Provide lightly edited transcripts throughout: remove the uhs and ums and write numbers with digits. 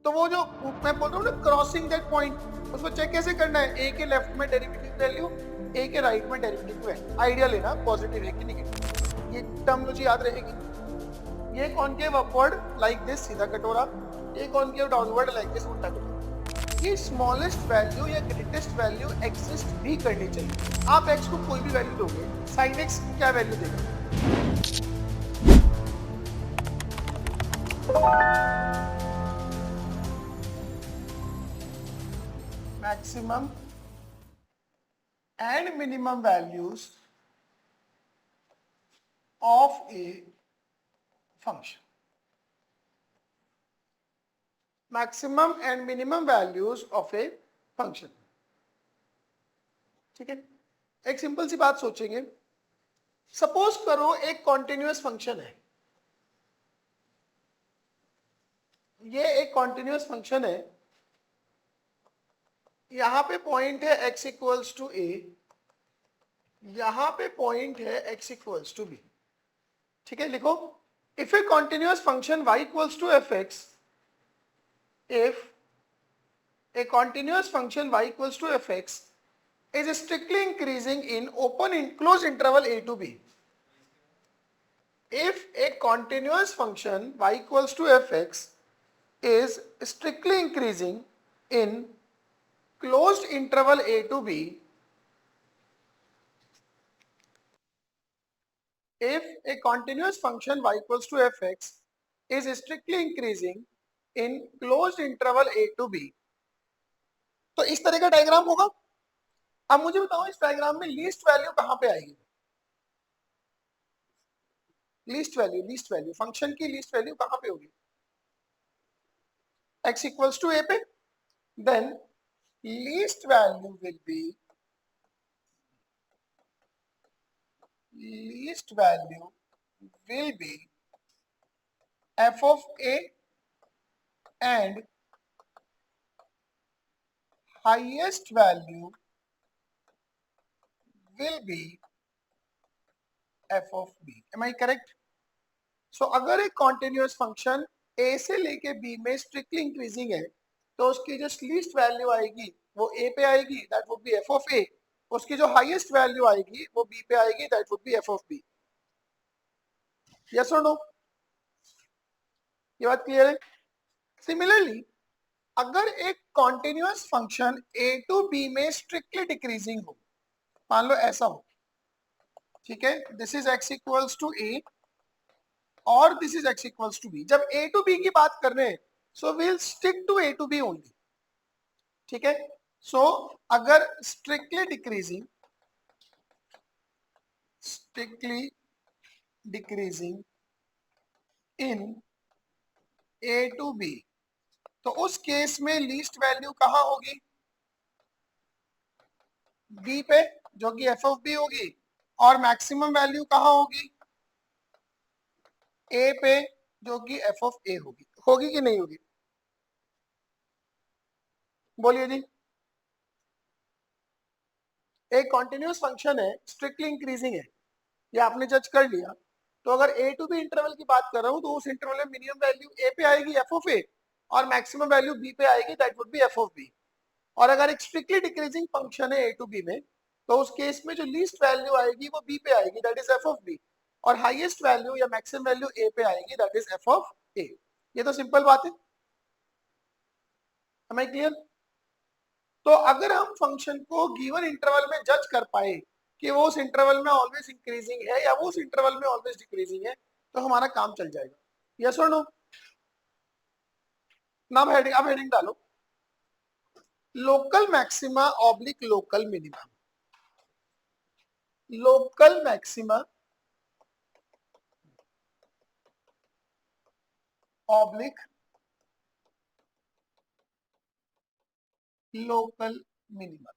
तो वो जो मैं बोल रहा हूँ ना क्रॉसिंग दैट पॉइंट, उसको चेक कैसे करना है? ए के लेफ्ट में डेरिवेटिव वैल्यू, ए के राइट में डेरिवेटिव वैल्यू, आइडिया लेना पॉजिटिव है कि नेगेटिव, ये टर्मिनोलॉजी याद रहेगी। ये कॉनकेव अपवर्ड लाइक दिस सीधा कटोरा, ये कॉनकेव डाउनवर्ड लाइक दिस उल्टा कटोरा। ये स्मॉलेस्ट वैल्यू या ग्रेटेस्ट वैल्यू एग्जिस्ट भी करनी चाहिए। आप एक्स को कोई भी वैल्यू दोगे, साइन एक्स क्या वैल्यू देगा? Maximum and minimum values of a function, maximum and minimum values of a function. ठीक है, एक सिंपल सी बात सोचेंगे, सपोज करो एक कॉन्टिन्यूअस फंक्शन है, ये एक कॉन्टिन्यूअस फंक्शन है, यहां पे पॉइंट है x इक्वल्स टू ए, यहां पे पॉइंट है x इक्वल्स टू बी। ठीक है, लिखो if a continuous function y equals to f x, if a continuous function y equals to fx is strictly increasing in open in closed interval a to b. If a continuous function y equals to fx is strictly increasing in closed interval a to b, if a continuous function y equals to fx is strictly increasing in closed interval a to b, तो इस तरह का diagram होगा। अब मुझे बताओ इस diagram में लीस्ट वैल्यू कहां पे आएगी? लीस्ट वैल्यू फंक्शन की लीस्ट वैल्यू कहां पे होगी? x इक्वल्स टू a पे, then least value will be f of a and highest value will be f of b. Am I correct? So अगर एक कॉन्टिन्यूअस फंक्शन a से लेके b में स्ट्रिक्टली इंक्रीजिंग है, तो उसकी जो लीस्ट वैल्यू आएगी वो a पे आएगी, that would be f of a। उसकी जो हाईएस्ट वैल्यू आएगी वो b पे आएगी, that would be f of b। Yes और नो? ये बात क्लियर है? सिमिलरली अगर एक continuous function a to b में स्ट्रिक्टली डिक्रीजिंग हो, मान लो ऐसा हो, ठीक है, this is x equals to a और this is x equals to b। जब a टू b की बात कर रहे हैं, so will stick to a to b only. ठीक है, सो अगर strictly decreasing in a to b, तो उस केस में लीस्ट वैल्यू कहां होगी? b पे, जो कि f ऑफ b होगी, और मैक्सिमम वैल्यू कहां होगी? a पे, जो कि f ऑफ a होगी। होगी कि नहीं होगी? बोलिए जी। एक कॉन्टिन्यूअस फंक्शन है, स्ट्रिक्टली इंक्रीजिंग है, ये आपने जज कर लिया, तो अगर a टू b इंटरवल की बात कर रहा हूं, तो उस इंटरवल में मिनिमम वैल्यू a पे आएगी f ऑफ a और मैक्सिमम वैल्यू b पे आएगी, that would be f of b। और अगर एक स्ट्रिक्टली डिक्रीजिंग फंक्शन है a टू b में, तो उस केस में जो लीस्ट वैल्यू आएगी वो b पे आएगी, that is f of b, और हाईएस्ट वैल्यू या मैक्सिमम वैल्यू a पे आएगी, that is f of a। ये तो सिंपल बात है, am I क्लियर? तो अगर हम फंक्शन को गिवन इंटरवल में जज कर पाए कि वो उस इंटरवल में ऑलवेज इंक्रीजिंग है या वो उस इंटरवल में ऑलवेज डिक्रीजिंग है, तो हमारा काम चल जाएगा। यस और नो? नाम हेडिंग, अब हेडिंग डालो, local maxima oblique local minima. Local maxima oblique local minima,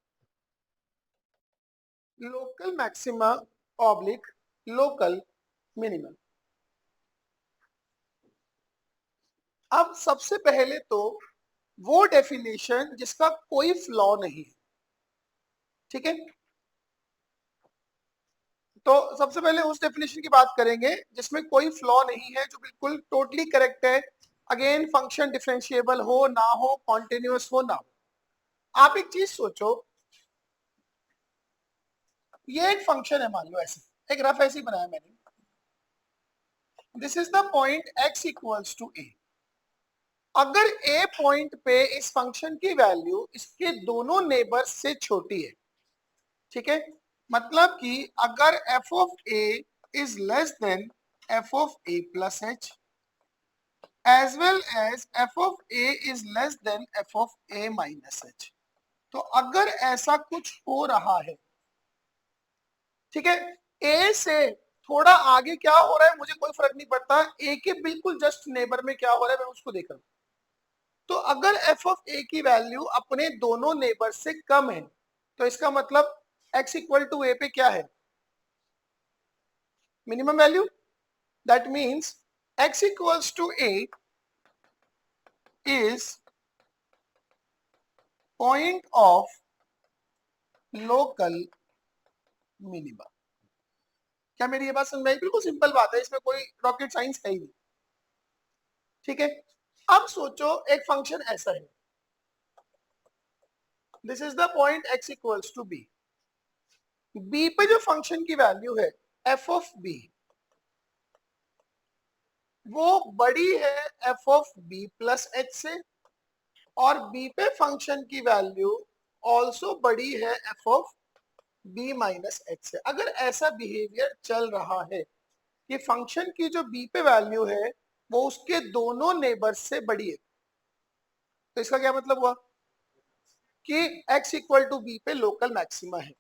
local maxima oblique local minimum. अब सबसे पहले तो वो डेफिनेशन जिसका कोई फ्लॉ नहीं है, ठीक है, तो सबसे पहले उस डेफिनेशन की बात करेंगे जिसमें कोई फ्लॉ नहीं है, जो बिल्कुल टोटली करेक्ट है, अगेन फंक्शन डिफरेंशिएबल हो ना हो, कॉन्टिन्यूअस हो ना हो, आप एक चीज सोचो, ये एक फंक्शन है, मान लो ऐसे एक रफ ऐसे ही बनाया मैंने, this is the point x equals to a। अगर a पॉइंट पे इस फंक्शन की वैल्यू इसके दोनों नेबर्स से छोटी है, ठीक है, मतलब कि अगर f of a is less than f of a plus h as well as f of a is less than f of a minus h, तो अगर ऐसा कुछ हो रहा है, ठीक है, ए से थोड़ा आगे क्या हो रहा है मुझे कोई फर्क नहीं पड़ता, ए के बिल्कुल जस्ट नेबर में क्या हो रहा है मैं उसको देख रहा हूं, तो अगर एफ ऑफ ए की वैल्यू अपने दोनों नेबर से कम है, तो इसका मतलब x इक्वल टू ए पे क्या है, minimum value, that means x equals to a is point of local minimum. क्या मेरी ये बात समझ में आई? बिल्कुल सिंपल बात है, इसमें कोई रॉकेट साइंस है ही नहीं, ठीक है। अब सोचो एक फंक्शन ऐसा है, this is the point x equals to b, b पे जो फंक्शन की वैल्यू है f ऑफ बी वो बड़ी है f of b plus h से, और बी पे फंक्शन की वैल्यू ऑल्सो बड़ी है f of b minus h से। अगर ऐसा बिहेवियर चल रहा है कि फंक्शन की जो बी पे वैल्यू है वो उसके दोनों नेबर्स से बड़ी है, तो इसका क्या मतलब हुआ कि x इक्वल टू बी पे लोकल मैक्सिमा है।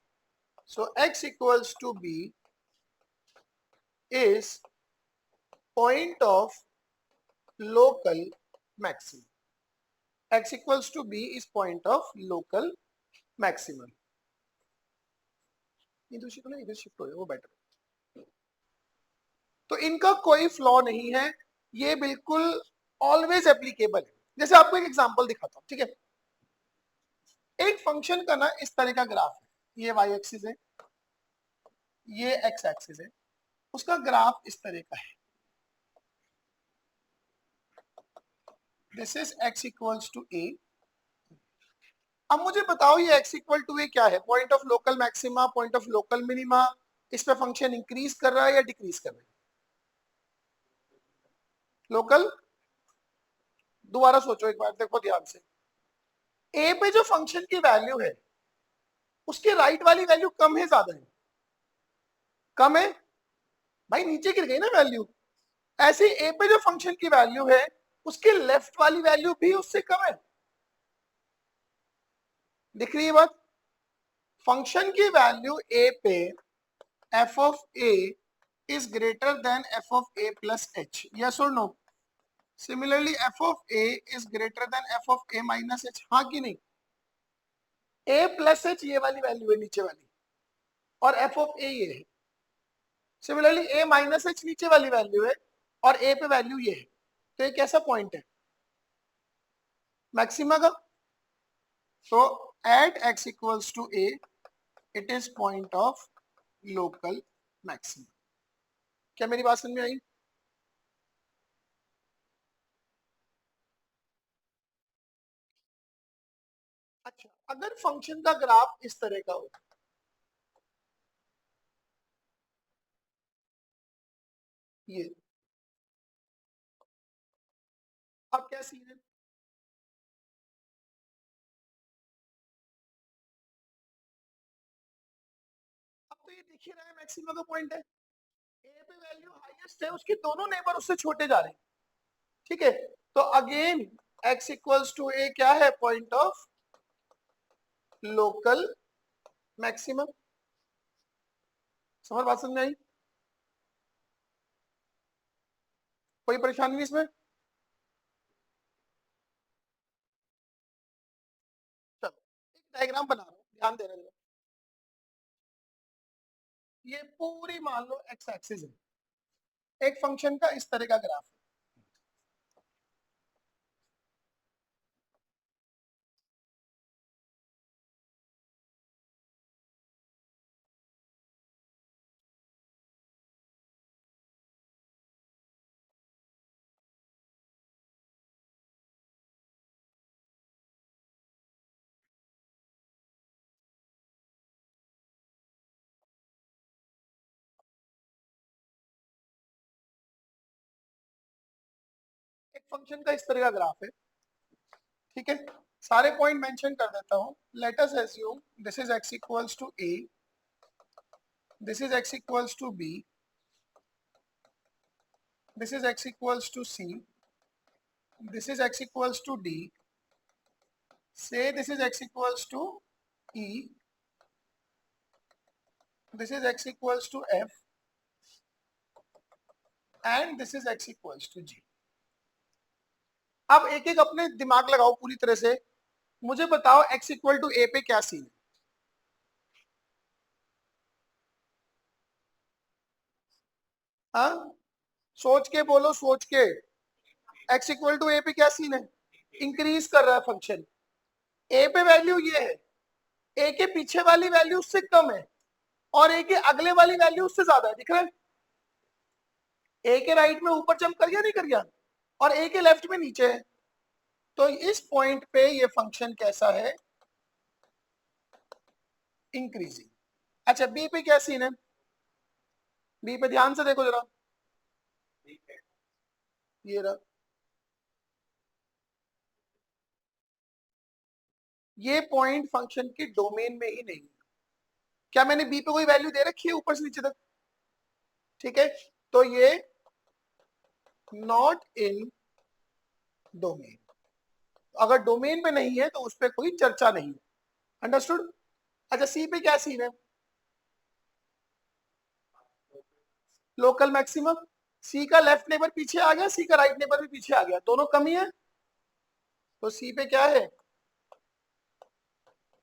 So x equals to b is point of local maximum, x equals to b is point of local maximum। इधर शिफ्ट हो, इधर शिफ्ट हो वो बेटर। तो इनका कोई फ्लॉ नहीं है, ये बिल्कुल ऑलवेज एप्लीकेबल है। जैसे आपको एक एग्जांपल दिखाता हूँ, ठीक है, एक फंक्शन का ना इस तरह का ग्राफ है, ये y एक्सिस है, ये x एक्सिस है, उसका ग्राफ इस तरह का है, this is x equals to a। अब मुझे बताओ ये x इक्वल टू a क्या है, point of local maxima, point of local minima, इस पे फंक्शन इंक्रीज कर रहा है या डिक्रीज कर रहा है, लोकल। दोबारा सोचो एक बार, देखो ध्यान से, ए पे जो फंक्शन की वैल्यू है उसके राइट वाली वैल्यू कम है ज्यादा है, कम है भाई, नीचे गिर गई ना वैल्यू। ऐसे ए पे जो फंक्शन की वैल्यू है उसके लेफ्ट वाली वैल्यू भी उससे कम है, दिख रही है बात। फंक्शन की वैल्यू ए पे f of a is greater than f of a plus h, yes और no. Similarly f of a is greater than f of a minus h, हाँ कि नहीं। ए प्लस एच ये वाली वैल्यू है नीचे वाली, और एफ ऑफ ए ये है। सिमिलरली ए माइनस एच नीचे वाली वैल्यू है और ए पे वैल्यू ये है, तो एक ऐसा पॉइंट है मैक्सिमा का। तो at x equals to a it is point of local maxima. क्या मेरी बात समझ में आई? अच्छा, अगर फंक्शन का ग्राफ इस तरह का हो, ये अब क्या सीन है, अब तो ये दिख ही रहा है मैक्सिमा का पॉइंट है, ए पे वैल्यू हाईएस्ट है, उसके दोनों नेबर उससे छोटे जा रहे हैं, ठीक है। तो again x equals to a क्या है, पॉइंट ऑफ लोकल मैक्सिमम। समझ बात समझ में आई? कोई परेशानी नहीं इसमें? चलो एक डायग्राम बना रहा हूं, ध्यान देना जरा। ये पूरी मान लो एक्स एक्सिस है, एक फंक्शन का इस तरह का ग्राफ है, फंक्शन का इस तरह का ग्राफ है, ठीक है। सारे पॉइंट मेंशन कर देता हूं। Let us assume this is x equals to a, this is x equals to b, this is x equals to c, this is x equals to d, say this is x equals to e, this is x equals to f, and this is x equals to g. अब एक एक अपने दिमाग लगाओ पूरी तरह से, मुझे बताओ x इक्वल टू a पे क्या सीन है। हाँ, सोच के बोलो, सोच के। x इक्वल टू a पे क्या सीन है? इंक्रीज कर रहा है फंक्शन। a पे वैल्यू ये है, a के पीछे वाली वैल्यू उससे कम है और a के अगले वाली वैल्यू उससे ज्यादा है, दिख रहा है? a के राइट में ऊपर जंप कर गया, नहीं कर गया, और a के लेफ्ट में नीचे है। तो इस पॉइंट पे ये फंक्शन कैसा है? इंक्रीजिंग। अच्छा, b पे क्या सीन है? b पे ध्यान से देखो जरा, ये रहा, ये पॉइंट फंक्शन के डोमेन में ही नहीं। क्या मैंने b पे कोई वैल्यू दे रखी है ऊपर से नीचे तक? ठीक है, तो ये नॉट इन डोमेन। अगर डोमेन पे नहीं है तो उस पर कोई चर्चा नहीं है। अंडरस्टूड? अच्छा, सी पे क्या सीन है? Local maximum. सी का लेफ्ट नेबर पीछे आ गया, सी का राइट नेबर भी पीछे आ गया, दोनों कम ही है, तो सी पे क्या है?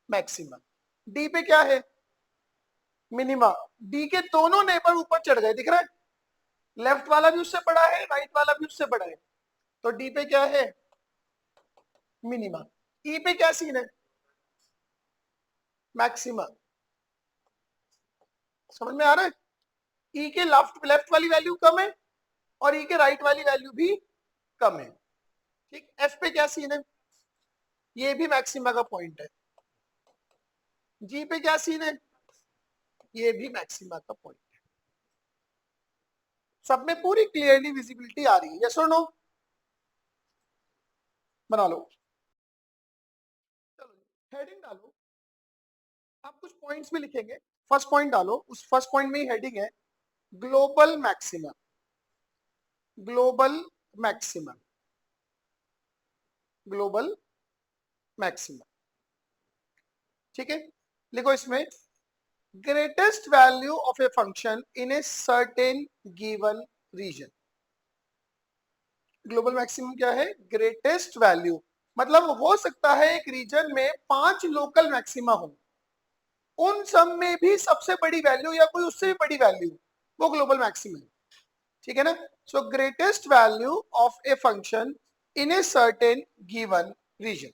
मैक्सिमम। डी पे क्या है? मिनिमा। डी के दोनों नेबर ऊपर चढ़ गए, दिख रहा है? लेफ्ट वाला भी उससे बड़ा है, राइट वाला भी उससे बड़ा है, तो डी पे क्या है? मिनिमा। ई पे क्या सीन है? मैक्सिमा। समझ में आ रहा है? ई के लेफ्ट लेफ्ट वाली वैल्यू कम है और ई के राइट वाली वैल्यू भी कम है, ठीक। एफ पे क्या सीन है? ये भी मैक्सिमा का पॉइंट है। जी पे क्या सीन है? ये भी मैक्सिमा का पॉइंट है। सब में पूरी क्लियरली विजिबिलिटी आ रही है, यस और नो? बना लो, चलो हेडिंग डालो। आप कुछ पॉइंट्स भी लिखेंगे, फर्स्ट पॉइंट डालो, उस फर्स्ट पॉइंट में ही हेडिंग है global maximum. Global maximum, global maximum, ठीक है। लिखो इसमें greatest value of a function in a certain given region. Global maximum क्या है? ग्रेटेस्ट वैल्यू, मतलब हो सकता है एक रीजन में 5 लोकल मैक्सिमा हो, उन सब में भी सबसे बड़ी वैल्यू या कोई उससे भी बड़ी वैल्यू, वो ग्लोबल मैक्सिमम है, ठीक है ना। So greatest value of a function in a certain given region,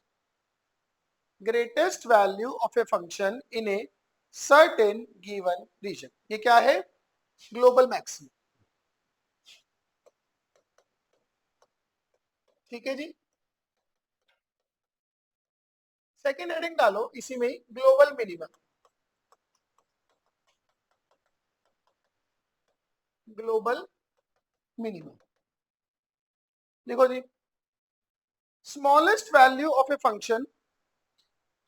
greatest value of a function in a certain given region, ये क्या है? ग्लोबल मैक्सिमम, ठीक है जी। सेकेंड हेडिंग डालो इसी में, ग्लोबल मिनिमम। ग्लोबल मिनिमम, देखो जी, smallest value of a function,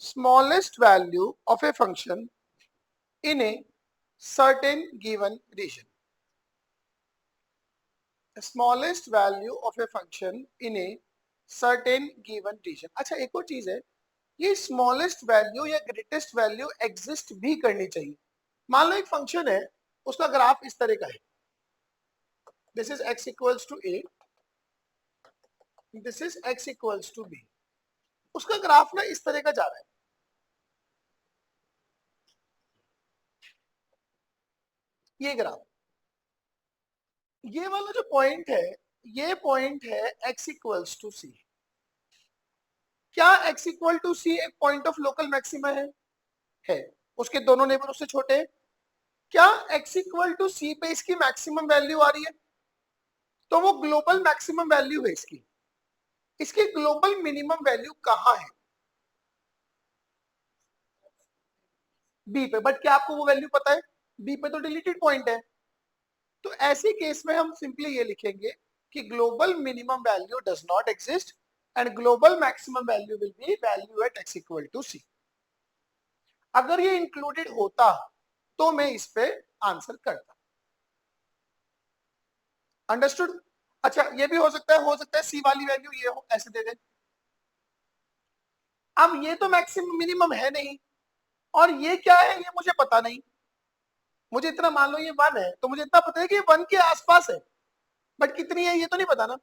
smallest value of a function in a certain given region, the smallest value of a function in a certain given region। अच्छा, एक और चीज है, ये स्मॉलेस्ट वैल्यू या greatest value exist भी करनी चाहिए। मान लो एक फंक्शन है, उसका ग्राफ इस तरह का है, this is x equals to a, this is x equals to b, उसका ग्राफ ना इस तरह का जा रहा है, ये ग्राफ, ये वाला जो पॉइंट है, ये पॉइंट है x इक्वल्स टू c। क्या x इक्वल टू c एक पॉइंट ऑफ लोकल मैक्सिमा है? उसके दोनों नेबर उससे छोटे हैं। क्या x इक्वल टू c पे इसकी मैक्सिमम वैल्यू आ रही है? तो वो ग्लोबल मैक्सिमम वैल्यू है इसकी। इसकी ग्लोबल मिनिमम वैल्यू कहां है? b पे। बट क्या आपको वो वैल्यू पता है? b पे तो डिलीटेड पॉइंट है। तो ऐसे केस में हम सिंपली ये लिखेंगे कि global minimum value does not exist and global maximum value will be value at x equal to c। अगर ये इंक्लूडेड होता तो मैं इस पे आंसर करता। अंडरस्टूड? अच्छा, ये भी हो सकता है सी वाली वैल्यू ये हो, ऐसे दे दे। अब ये तो मैक्सिमम मिनिमम है नहीं, और ये क्या है ये मुझे पता नहीं। मुझे इतना मान लो ये 1 है, तो मुझे इतना पता है कि ये 1 के आसपास है, बट कितनी है ये तो नहीं पता ना।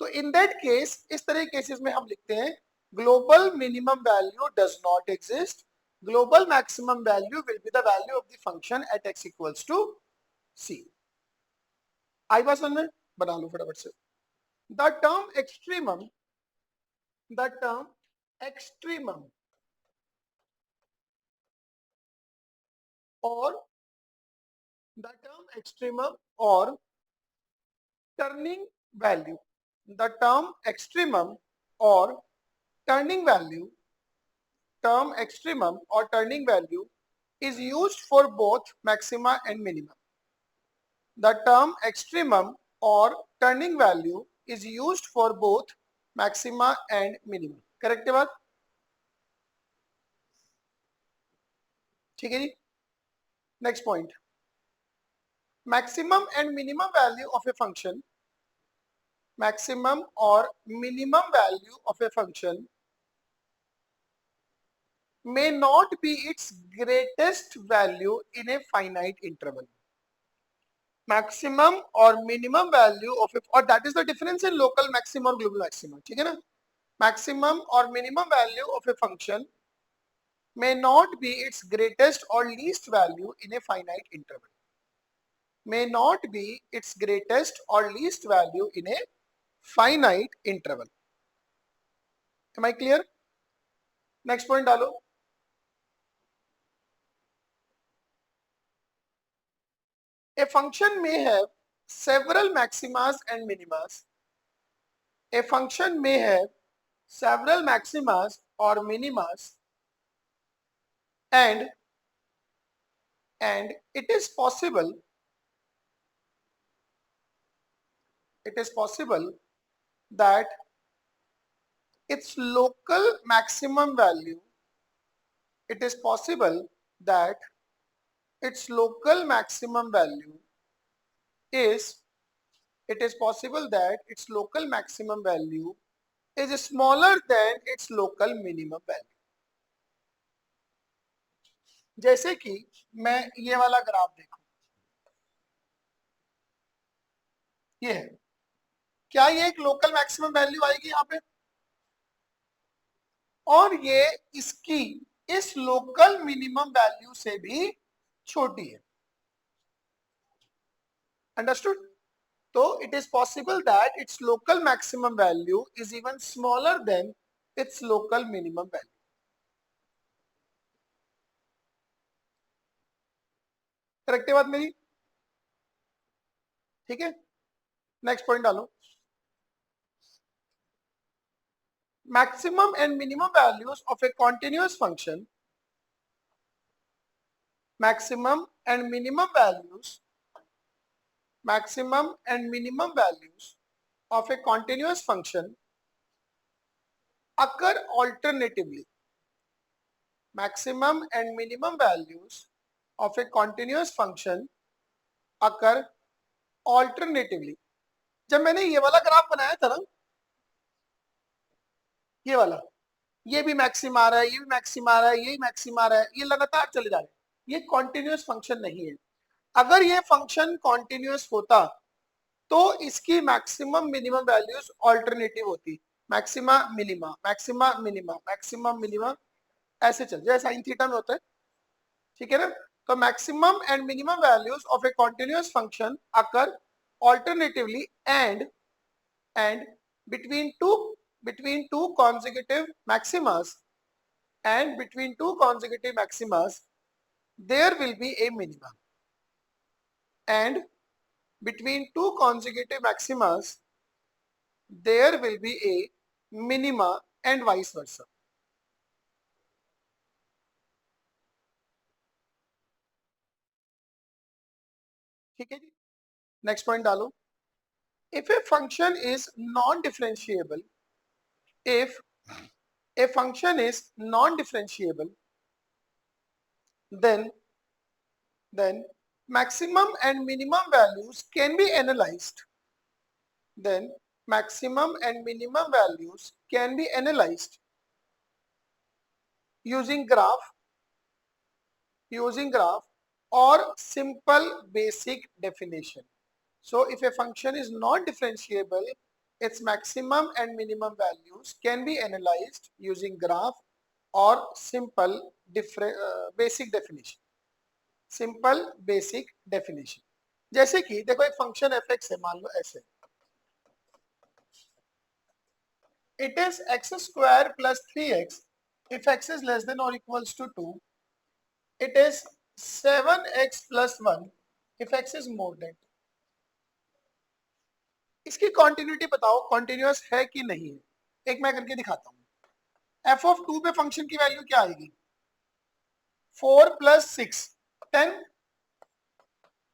तो इन दैट केस, इस तरह के केसेस में हम लिखते हैं global minimum value does not exist, global maximum value will be the value of the function at x equals to c। आई बात समझ में? बना लो फटाफट से। The term extremum, the term extremum और the term extremum or turning value, the term extremum or turning value, term extremum or turning value is used for both maxima and minima. The term extremum or turning value is used for both maxima and minima. Correct है बात? ठीक है जी। Next point, maximum and minimum value of a function, maximum or minimum value of a function may not be its greatest value in a finite interval. Maximum or minimum value of a, or that is the difference in local maximum or global maximum. ठीक है ना? Maximum or minimum value of a function may not be its greatest or least value in a finite interval. May not be its greatest or least value in a finite interval. Am I clear? Next point डालो। A function may have several maximas and minimas. A function may have several maximas or minimas, and it is possible that its local maximum value, it is possible that its local maximum value is, it is possible that its local maximum value is smaller than its local minimum value. जैसे कि मैं ये वाला graph देखूं, ये है, क्या ये एक लोकल मैक्सिमम वैल्यू आएगी यहाँ पे, और ये इसकी इस लोकल मिनिमम वैल्यू से भी छोटी है। अंडरस्टूड? तो it is possible that it's local maximum value is even smaller than it's local minimum value. Correct है बात मेरी? ठीक है, नेक्स्ट पॉइंट डालो। Maximum and minimum values of A continuous function, maximum and minimum values, maximum and minimum values of a continuous function occur alternatively. Maximum and minimum values of a continuous function occur alternatively. जब मैंने ये वाला graph बनाया था ना, ये वाला, ये भी मैक्सिम आ रहा है, ये भी मैक्सिम आ रहा है, ये मैक्सिम आ रहा है, ये लगातार चले जा रहे हैं, ये कॉन्टिन्यूअस फंक्शन नहीं है। अगर ये फंक्शन कॉन्टिन्यूअस होता तो इसकी मैक्सिमम मिनिमम वैल्यूज ऑल्टरनेटिव होती, maxima minima, maxima minima, maximum minima, ऐसे चल जैसे साइन थीटा में होता है। ठीक है ना? तो maximum and minimum values of A continuous function occur alternatively and between two consecutive maximas, and between two consecutive maximas there will be a minima, and between two consecutive maximas there will be a minima, and vice versa. ठीक है जी, next point डालो। if a function is non-differentiable, if a function is non-differentiable, then maximum and minimum values can be analyzed. Then maximum and minimum values can be analyzed using graph or simple basic definition. So if a function is not differentiable, its maximum and minimum values can be analyzed using graph और simple basic definition. Simple basic definition. जैसे कि देखो एक function F x है, मान लो ऐसे, it is x square plus 3x if x is less than or equals to 2. It is 7x plus 1 if x is more than 2. इसकी continuity बताओ, continuous है कि नहीं है. एक मैं करके दिखाता हूं. f ऑफ 2 पे फंक्शन की वैल्यू क्या आएगी? 4 प्लस 6 10.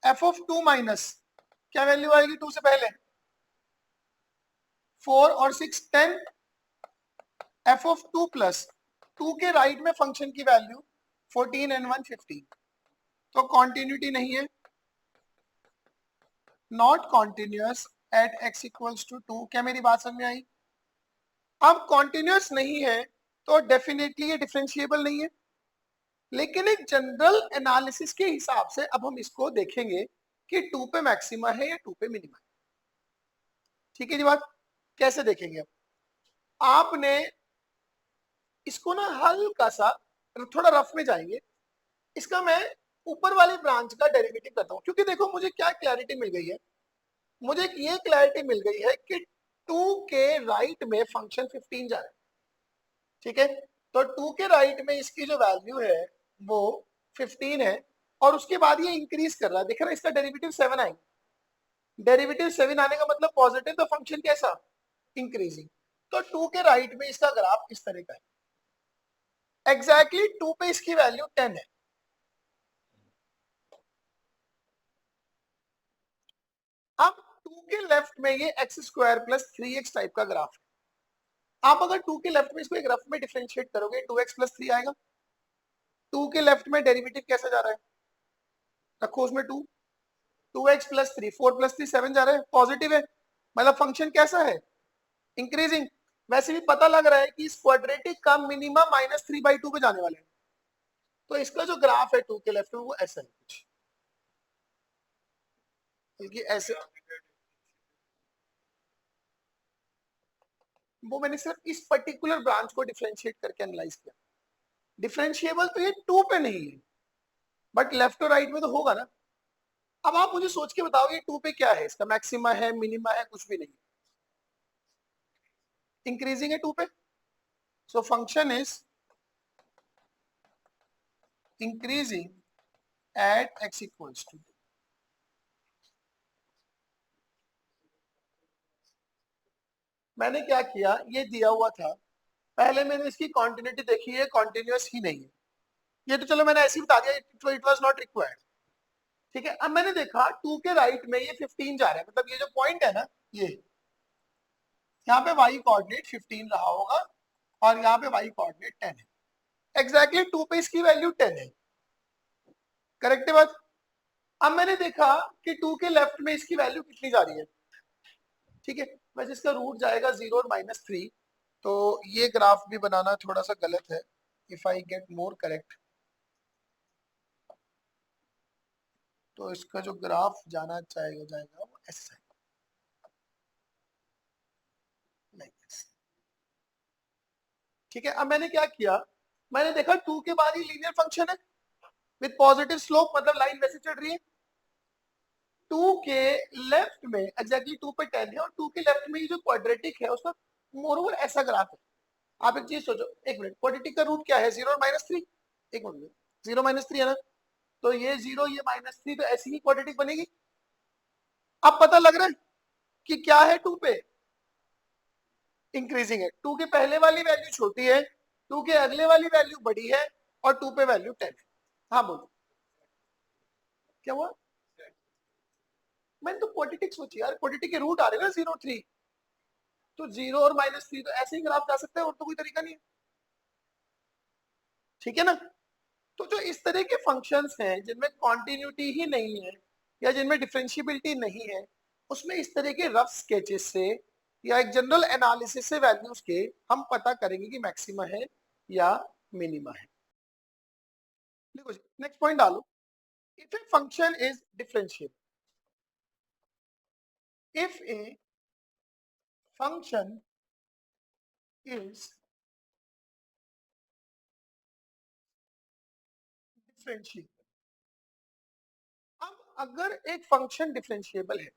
f ऑफ 2 माइनस क्या वैल्यू आएगी 2 से पहले? 4 और 6 10. f ऑफ 2 प्लस 2 के राइट में फंक्शन की वैल्यू 14 and 1 15. तो कॉन्टिन्यूटी नहीं है, not continuous at x equals to 2. क्या मेरी बात समझ में आई? अब कॉन्टिन्यूअस नहीं है तो डेफिनेटली ये डिफरेंशिएबल नहीं है. लेकिन एक जनरल एनालिसिस के हिसाब से अब हम इसको देखेंगे कि 2 पे मैक्सिमा है या 2 पे मिनिमा है. ठीक है जी बात? कैसे देखेंगे? अब आपने इसको ना हल्का सा थोड़ा रफ में जाएंगे. इसका मैं ऊपर वाली ब्रांच का डेरिवेटिव करता हूं, क्योंकि देखो मुझे क्या क्लैरिटी मिल गई है. मुझे ये क्लैरिटी मिल गई है कि 2 के राइट में फंक्शन 15 जा रहा है. ठीक है, तो 2 के राइट में इसकी जो वैल्यू है वो 15 है और उसके बाद ये इंक्रीज कर रहा है. देख रहा है, इसका डेरिवेटिव 7 आएगा. डेरिवेटिव 7 आने का मतलब पॉजिटिव, तो फंक्शन कैसा? इंक्रीजिंग. तो 2 के राइट में इसका ग्राफ इस तरह का है. एग्जैक्टली 2 पे इसकी वैल्यू 10 है. अब 2 के लेफ्ट में ये x square plus 3x type का ग्राफ है. आप अगर 2 के लेफ्ट में इसको एक रफ में डिफरेंशिएट करोगे 2x प्लस 3 आएगा. 2 के लेफ्ट में डेरिवेटिव कैसा जा रहा है? रखो उसमें 2. 2x प्लस 3 4 प्लस 3 7 जा रहा है, पॉजिटिव है, मतलब फंक्शन कैसा है? इंक्रीजिंग. वैसे भी पता लग रहा है कि इस क्वाड्रेटिक का मिनिमम -3/2 पे जाने वाले हैं. तो इसका जो ग्राफ है 2 के लेफ्ट में वो ऐसा है कुछ, बल्कि ऐसे. वो मैंने सिर्फ इस पर्टिकुलर ब्रांच को डिफरेंशिएट करके एनालाइज किया. डिफरेंशिएबल तो ये 2 पे नहीं है, बट लेफ्ट और राइट में तो होगा ना. अब आप मुझे सोच के बताओ ये 2 पे क्या है? इसका मैक्सिमा है, मिनिमा है, कुछ भी नहीं. इंक्रीजिंग है 2 पे, so function is increasing at x equals to. मैंने क्या किया, ये दिया हुआ था, पहले मैंने इसकी कॉन्टिन्यूटी देखी है, कॉन्टिन्यूअस ही नहीं है. ये तो चलो मैंने ऐसे ही बता दिया, इट वाज नॉट रिक्वायर्ड. ठीक है, अब मैंने देखा 2 के राइट में ये 15 जा रहा है, मतलब ये जो पॉइंट है ना, ये यहाँ पे y कोऑर्डिनेट 15 रहा होगा और यहाँ पे y कोऑर्डिनेट 10 है. एग्जैक्टली 2 पे इसकी वैल्यू 10 है. करेक्ट है बात? अब मैंने देखा कि 2 के लेफ्ट में इसकी वैल्यू कितनी जा रही है. ठीक है, वैसे इसका रूट जाएगा 0 और -3, तो ये ग्राफ भी बनाना थोड़ा सा गलत है. If I get more correct, तो इसका जो ग्राफ जाना जाएगा वो ऐसा है, लाइक दिस. ठीक है, अब मैंने क्या किया, मैंने देखा 2 के बाद ही लीनियर फंक्शन है विद पॉजिटिव स्लोप, मतलब लाइन वैसे चढ़ रही है. 2 के लेफ्ट में एग्जैक्टली 2 पे 10 है और 2 के लेफ्ट में ये जो क्वाड्रेटिक है उसका मोरओवर ऐसा ग्राफ है. आप एक चीज सोचो, एक मिनट, क्वाड्रेटिक का रूट क्या है? 0 और -3. एक मिनट, 0 -3 है ना, तो ये 0 ये -3, तो ऐसी ही क्वाड्रेटिक बनेगी. अब पता लग रहा है कि क्या है 2 पे? इंक्रीजिंग है. 2 के पहले वाली वैल्यू छोटी है, 2 के अगले वाली वैल्यू बड़ी है और 2 पे वैल्यू 10 है. हाँ बोलो, क्या हुआ? मैंने तो क्वाड्रेटिक सोची यार, क्वाड्रेटिक के रूट आ रहे हैं ना 0 3, तो 0 और -3 तो ऐसे ही ग्राफ जा सकते हैं, और तो कोई तरीका नहीं है, ठीक है ना। तो जो इस तरह के फंक्शंस हैं जिनमें कॉन्टिन्यूटी ही नहीं है या जिनमें डिफरेंशिएबिलिटी नहीं है, उसमें इस तरह के रफ स्केचेस से या एक जनरल एनालिसिस से वैल्यूज के हम पता करेंगे कि मैक्सिमा है या मिनिमा है। देखो नेक्स्ट पॉइंट डालो, if a function is differentiable, if a function is differentiable. अब अगर एक फंक्शन डिफरेंशिएबल है,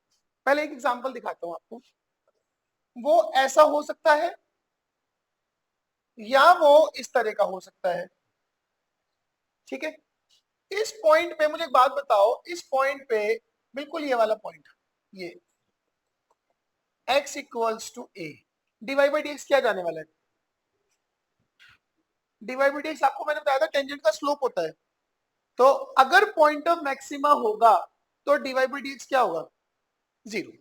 पहले एक एग्जांपल दिखाता हूं आपको, वो ऐसा हो सकता है या वो इस तरह का हो सकता है, ठीक है। इस पॉइंट पे मुझे एक बात बताओ, इस पॉइंट पे बिल्कुल ये वाला पॉइंट, ये x equals to a, dy by dx क्या जाने वाला है, dy बाई dx आपको मैंने बताया था टेंजेंट का स्लोप होता है, तो अगर पॉइंट ऑफ मैक्सिमा होगा तो dy बाई dx क्या होगा, 0।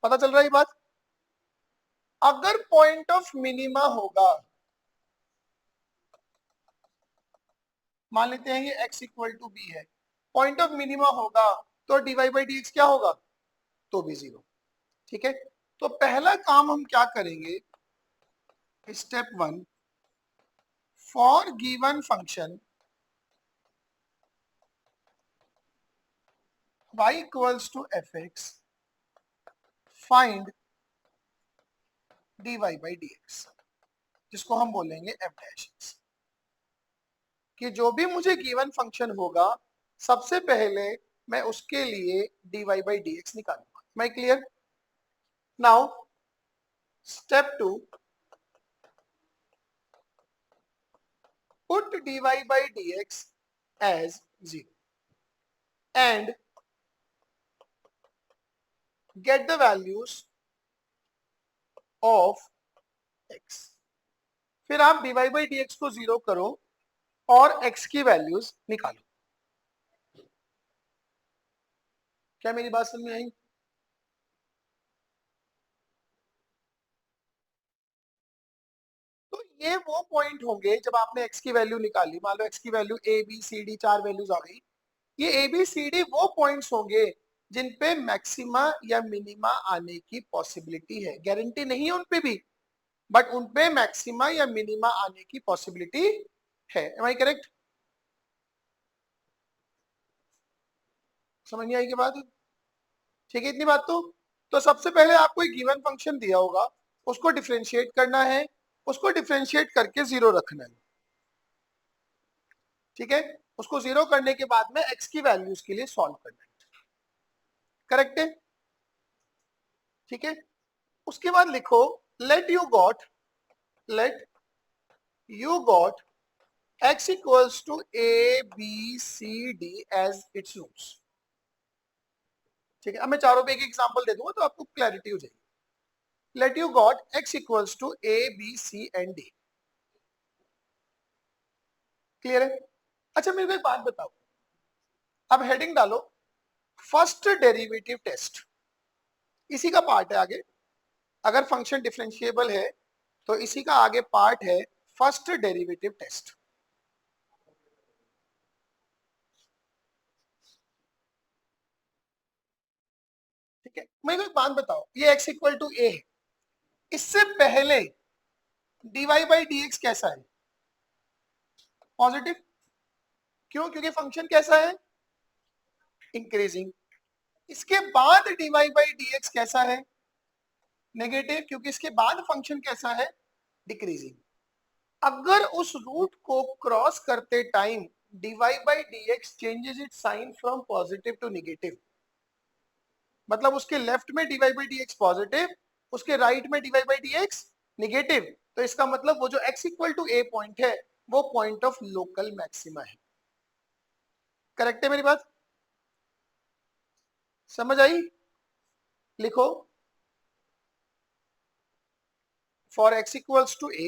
पता चल रहा है ये बात। अगर पॉइंट ऑफ मिनिमा होगा, मान लेते हैं ये x इक्वल टू b है, पॉइंट ऑफ मिनिमा होगा तो dy बाई dx क्या होगा, तो भी 0, ठीक है। तो पहला काम हम क्या करेंगे, step 1, for given function y equals to fx, find dy by dx, जिसको हम बोलेंगे f डैश, कि जो भी मुझे गिवन फंक्शन होगा सबसे पहले मैं उसके लिए dy बाई dx निकालूंगा। मैं clear. Now step 2, put dy by dx as 0 and get the values of x। फिर आप dy by dx को 0 करो और x की वैल्यूज निकालो। क्या मेरी बात समझ में आई? तो ये वो पॉइंट होंगे जब आपने x की वैल्यू निकाली, मान लो x की value a b c d 4 values आ गई, ये ए बी सी डी वो पॉइंट्स होंगे जिन पे मैक्सिमा या मिनिमा आने की पॉसिबिलिटी है, गारंटी नहीं है उन पे भी, बट उन पे मैक्सिमा या मिनिमा आने की पॉसिबिलिटी है। Am I correct? समझ नहीं आई की बात? ठीक है, इतनी बात तो सबसे पहले आपको एक गिवन फंक्शन दिया होगा, उसको डिफरेंशिएट करना है, उसको डिफरेंशिएट करके 0 रखना है, ठीक है। उसको 0 करने के बाद में x की वैल्यूज के लिए सॉल्व करना है, करेक्ट है, ठीक है। उसके बाद लिखो let you got x equals to a b c d as its roots, ठीक है। अब मैं चारों पे एक एग्जांपल दे दूंगा तो आपको क्लैरिटी हो जाएगी। Let you got x equals to a b c and d, clear है? अच्छा मेरे को एक बात बताओ, अब हेडिंग डालो फर्स्ट डेरिवेटिव टेस्ट, इसी का पार्ट है आगे। अगर फंक्शन डिफरेंशिएबल है तो इसी का आगे पार्ट है फर्स्ट डेरिवेटिव टेस्ट, ठीक है। मेरे को एक बात बताओ, ये x इक्वल टू a है, इससे पहले dy बाई dx कैसा है, पॉजिटिव। क्यों? क्योंकि फंक्शन कैसा है, इंक्रीजिंग। इसके बाद dy बाई dx कैसा है, नेगेटिव, क्योंकि इसके बाद फंक्शन कैसा है, डिक्रीजिंग। अगर उस रूट को क्रॉस करते time dy by dx changes its sign from positive to negative, मतलब उसके लेफ्ट में dy बाई dx पॉजिटिव, उसके राइट में dy बाई dx नेगेटिव, तो इसका मतलब वो जो x equal to a point है वो पॉइंट ऑफ लोकल मैक्सिमा है, करेक्ट है मेरी बात? समझ आई? लिखो for x equals to a,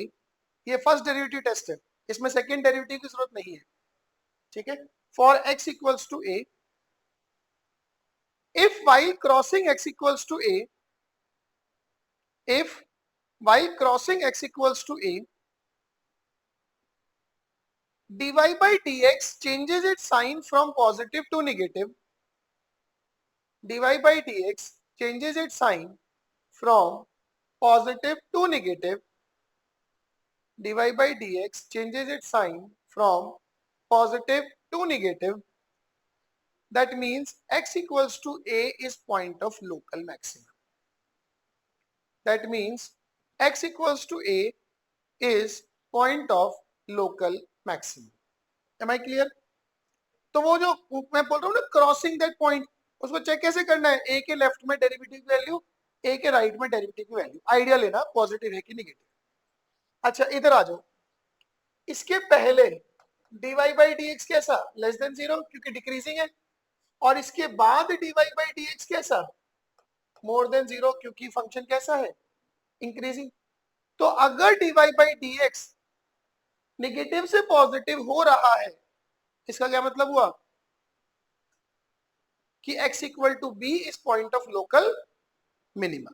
ये फर्स्ट डेरिवेटिव टेस्ट है, इसमें सेकंड डेरिवेटिव की जरूरत नहीं है, ठीक है। For x equals to a, if while crossing x equals to a, if while crossing x equals to a, dy by dx changes its sign from positive to negative, dy by dx changes its sign from positive to negative, dy by dx changes its sign from positive to negative, that means x equals to a is point of local maximum. That means x equals to a is point of local maximum. Am I clear? तो वो जो मैं बोल रहा हूँ ना crossing that point, उसको check कैसे करना है? ए के लेफ्ट में डेरिवेटिव की वैल्यू, ए के राइट में डेरिवेटिव की वैल्यू, आइडिया लेना पॉजिटिव है कि नेगेटिव। अच्छा इधर आ जाओ, इसके पहले dy बाई dx कैसा? लेस देन 0 क्योंकि डिक्रीजिंग है, और इसके बाद dy बाई dx कैसा? मोर देन 0 क्योंकि फंक्शन कैसा है? इंक्रीजिंग। तो अगर dy बाई dx नेगेटिव से पॉजिटिव हो रहा है, इसका क्या मतलब हुआ? कि x equal to b is point of local minimum.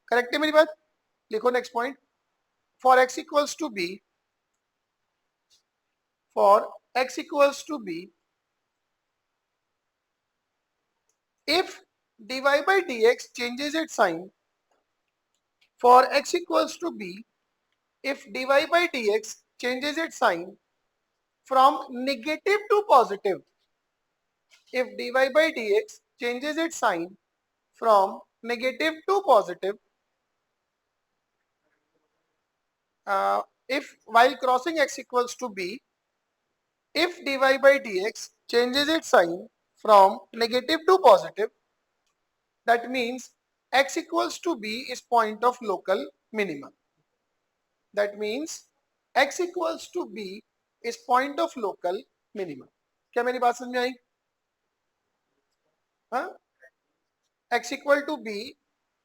Correct है मेरी बात? लिखो next point, for x equals to b, for x equals to b, if dy by dx changes its sign, for x equals to b, if dy by dx changes its sign from negative to positive, if dy by dx changes its sign from negative to positive, if while crossing x equals to b, if dy by dx changes its sign from negative to positive, that means x equals to b is point of local minimum. That means x equals to b is point of local minimum. क्या मेरी बात समझ में आई? हाँ, x equal to b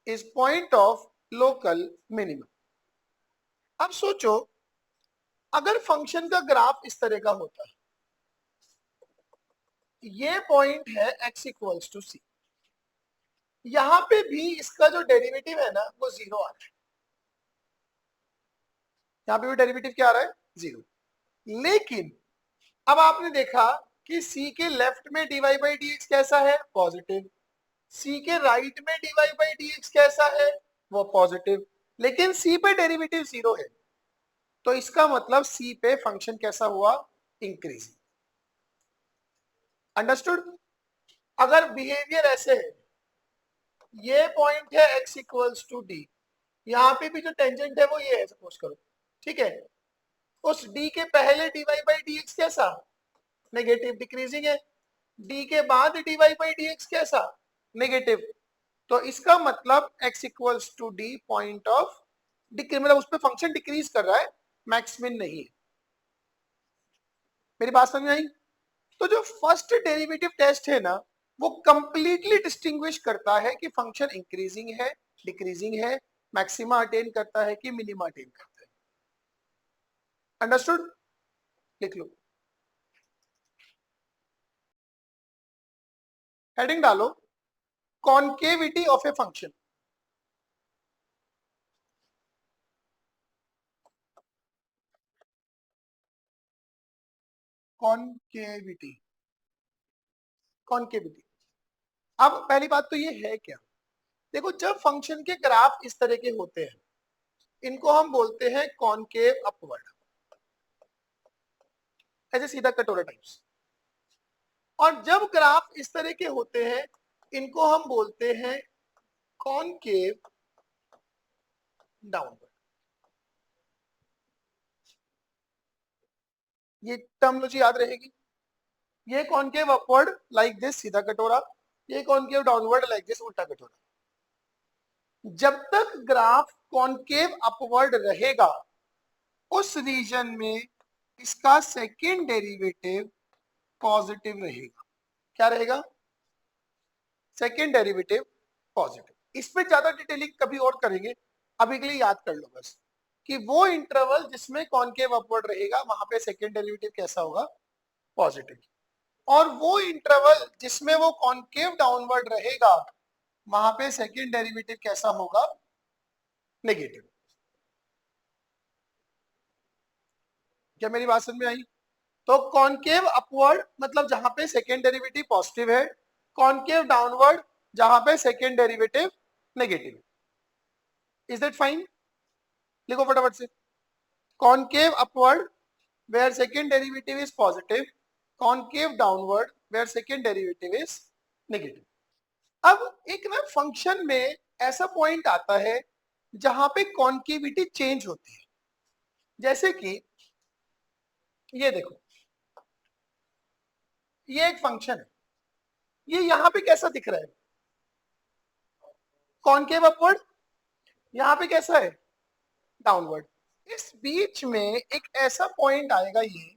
is point of local minimum. अब सोचो अगर function का ग्राफ इस तरह का होता है, ये पॉइंट है x इक्वल्स टू सी, यहां पे भी इसका जो डेरिवेटिव है ना वो 0 आ रहा है, यहां पे भी डेरिवेटिव क्या आ रहा है? 0। लेकिन अब आपने देखा कि c के लेफ्ट में dy बाई dx कैसा है? पॉजिटिव। c के राइट में dy बाई dx कैसा है? वो पॉजिटिव। लेकिन c पे डेरिवेटिव 0 है, तो इसका मतलब c पे फंक्शन कैसा हुआ? इंक्रीजिंग। अंडरस्टूड? अगर बिहेवियर ऐसे है, ये पॉइंट है x इक्वल्स टू डी, यहाँ पे भी जो टेंजेंट है वो ये है सपोज करो, ठीक है? उस d के पहले dy बाई dx कैसा? नेगेटिव, डिक्रीजिंग है। d के बाद dy बाई dx कैसा? नेगेटिव। तो इसका मतलब x equals to d point of decrease, मतलब उस पे फंक्शन डिक्रीज कर रहा है, मैक्समिन नहीं है। मेरी बात समझ में आई? तो जो फर्स्ट डेरिवेटिव टेस्ट है ना, वो कंप्लीटली डिस्टिंग्विश करता है कि फंक्शन इंक्रीजिंग है, डिक्रीजिंग है, मैक्सिमा अटेन करता है कि मिनिमा अटेन करता है। अंडरस्टूड? लिख लो, हेडिंग डालो, concavity of a function. Concavity, concavity. अब पहली बात तो ये है क्या? देखो जब फंक्शन के ग्राफ इस तरह के होते हैं, इनको हम बोलते हैं कॉन्केव अपवर्ड, ऐसे सीधा कटोरा टाइप्स। और जब ग्राफ इस तरह के होते हैं, इनको हम बोलते हैं कॉन्केव डाउनवर्ड। ये टर्मिनोलॉजी याद रहेगी। ये कॉन्केव अपवर्ड लाइक दिस सीधा कटोरा, ये कॉन्केव डाउनवर्ड लाइक दिस उल्टा कटोरा। जब तक ग्राफ कॉन्केव अपवर्ड रहेगा, उस रीजन में इसका सेकेंड डेरिवेटिव पॉजिटिव रहेगा। क्या रहेगा? Second derivative positive. इस पे ज्यादा डिटेलिंग कभी और करेंगे, अभी के लिए याद कर लो बस कि वो इंटरवल जिसमें कॉन्केव अपवर्ड रहेगा, वहां पे सेकेंड डेरिवेटिव कैसा होगा? पॉजिटिव। और वो इंटरवल जिसमें वो कॉन्केव डाउनवर्ड रहेगा वहां पे सेकेंड डेरिवेटिव कैसा होगा? नेगेटिव। क्या मेरी बात समझ में आई? तो कॉन्केव अपवर्ड मतलब जहां पे सेकेंड डेरिवेटिव पॉजिटिव है, कॉन्केव डाउनवर्ड जहां पे second derivative negative. Is that fine? लिखो फटाफट से। Concave upward where second derivative is positive, concave downward where second derivative is negative. अब एक ना फंक्शन में ऐसा पॉइंट आता है जहां पे कॉन्केविटी चेंज होती है। जैसे कि ये देखो, ये एक फंक्शन है, ये यहां पे कैसा दिख रहा है? कॉन्केव अपवर्ड, यहां पे कैसा है? डाउनवर्ड। इस बीच में एक ऐसा पॉइंट आएगा ये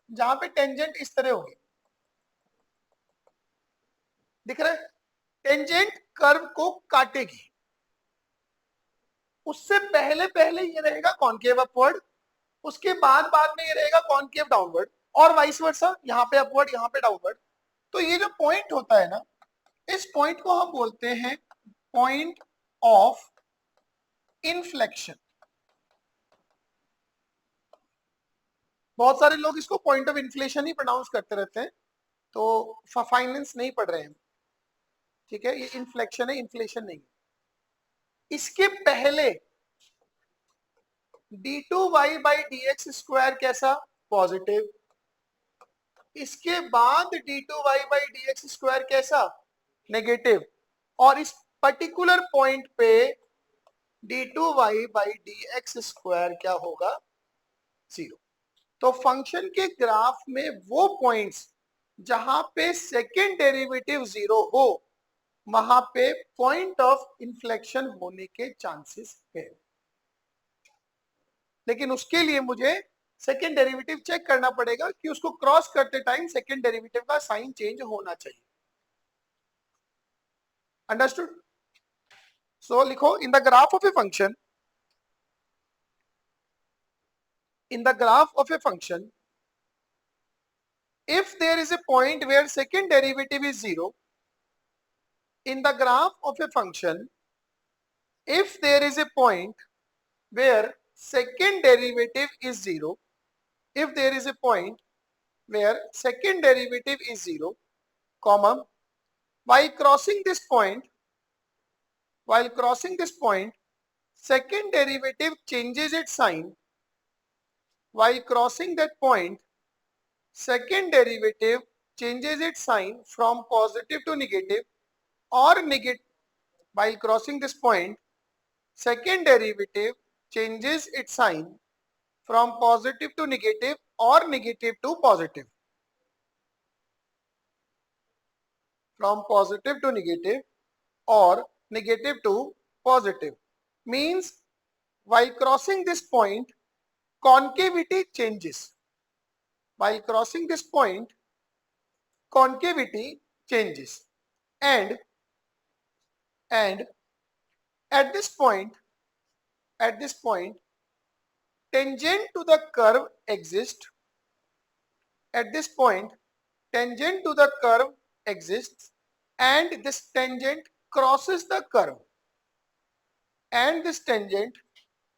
जहां पे टेंजेंट इस तरह होगी, दिख रहा है? टेंजेंट कर्व को काटेगी। उससे पहले पहले ये रहेगा कॉन्केव अपवर्ड, उसके बाद बाद में ये रहेगा कॉन्केव डाउनवर्ड, और वाइस वर्सा, यहाँ पे अपवर्ड यहाँ पे डाउनवर्ड। तो ये जो पॉइंट होता है ना, इस पॉइंट को हम बोलते हैं पॉइंट ऑफ इनफ्लेक्शन। बहुत सारे लोग इसको पॉइंट ऑफ इन्फ्लेशन ही प्रोनाउंस करते रहते हैं, तो फाइनेंस नहीं पढ़ रहे हैं, ठीक है? ये इन्फ्लेक्शन है, इन्फ्लेशन नहीं। इसके पहले d2y बाई dx स्क्वायर कैसा? पॉजिटिव। इसके बाद d2y बाई dx स्क्वायर कैसा? नेगेटिव। और इस पर्टिकुलर पॉइंट पे d2y बाई dx स्क्वायर क्या होगा? 0। तो फंक्शन के ग्राफ में वो पॉइंट्स जहां पे सेकेंड डेरिवेटिव 0 हो वहां पे पॉइंट ऑफ इन्फ्लेक्शन होने के चांसेस है। लेकिन उसके लिए मुझे सेकेंड डेरिवेटिव चेक करना पड़ेगा कि उसको क्रॉस करते टाइम सेकेंड डेरिवेटिव का साइन चेंज होना चाहिए। अंडरस्टूड? सो लिखो, in the graph of a function, in the graph of a function, if there is a point where second derivative is 0, in the graph of a function, if there is a point where second derivative is 0, if there is a point where second derivative is 0, comma, while crossing this point, second derivative changes its sign. While crossing that point, second derivative changes its sign from positive to negative, or negative. While crossing this point, second derivative changes its sign from positive to negative or negative to positive. From positive to negative or negative to positive. Means while crossing this point, concavity changes. While crossing this point, concavity changes. And at this point, tangent to the curve exists. At this point, tangent to the curve exists, and this tangent crosses the curve. And this tangent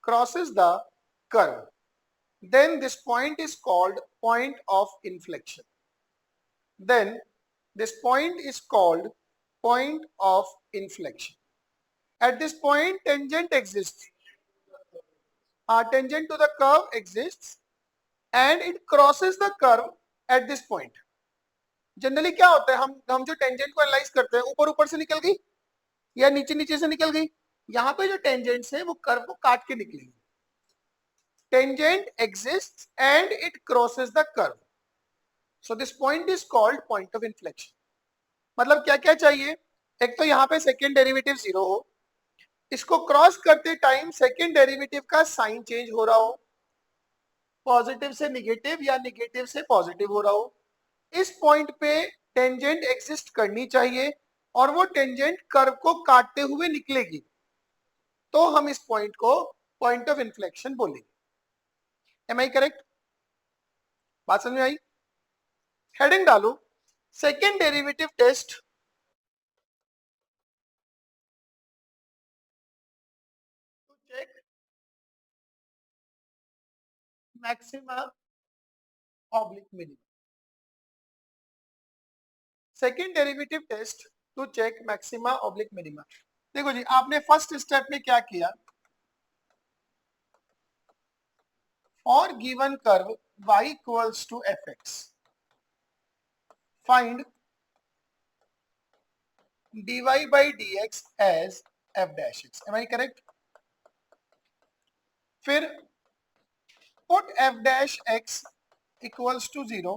crosses the curve. Then this point is called point of inflection. Then this point is called point of inflection. At this point, tangent exists. Tangent to the curve exists and it crosses the curve at this point. Generally क्या होता है, हम जो tangent को analyse करते हैं, ऊपर ऊपर से निकल गई या नीचे नीचे से निकल गई, यहाँ पे जो टेंजेंट्स है वो कर्व को काट के निकलेंगे. Tangent exists and it crosses the curve. So this point is called point of inflection. मतलब क्या क्या चाहिए? एक तो यहाँ पे सेकेंड डेरिवेटिव 0 हो, इसको क्रॉस करते टाइम सेकेंड डेरिवेटिव का साइन चेंज हो रहा हो, पॉजिटिव से निगेटिव या निगेटिव से पॉजिटिव हो रहा हो. इस पॉइंट पे टेंजेंट एग्जिस्ट करनी चाहिए और वो टेंजेंट कर्व को काटते हुए निकलेगी, तो हम इस पॉइंट को पॉइंट ऑफ इन्फ्लेक्शन बोलेंगे. Am I correct? बात समझ में आई? हेडिंग डालो second derivative test to check maxima oblique minimum. Second derivative test to check maxima oblique minima. देखो जी, आपने फर्स्ट स्टेप में क्या किया, for given curve y equals to fx find dy by dx as f dash x, am I correct? फिर put f dash x equals to 0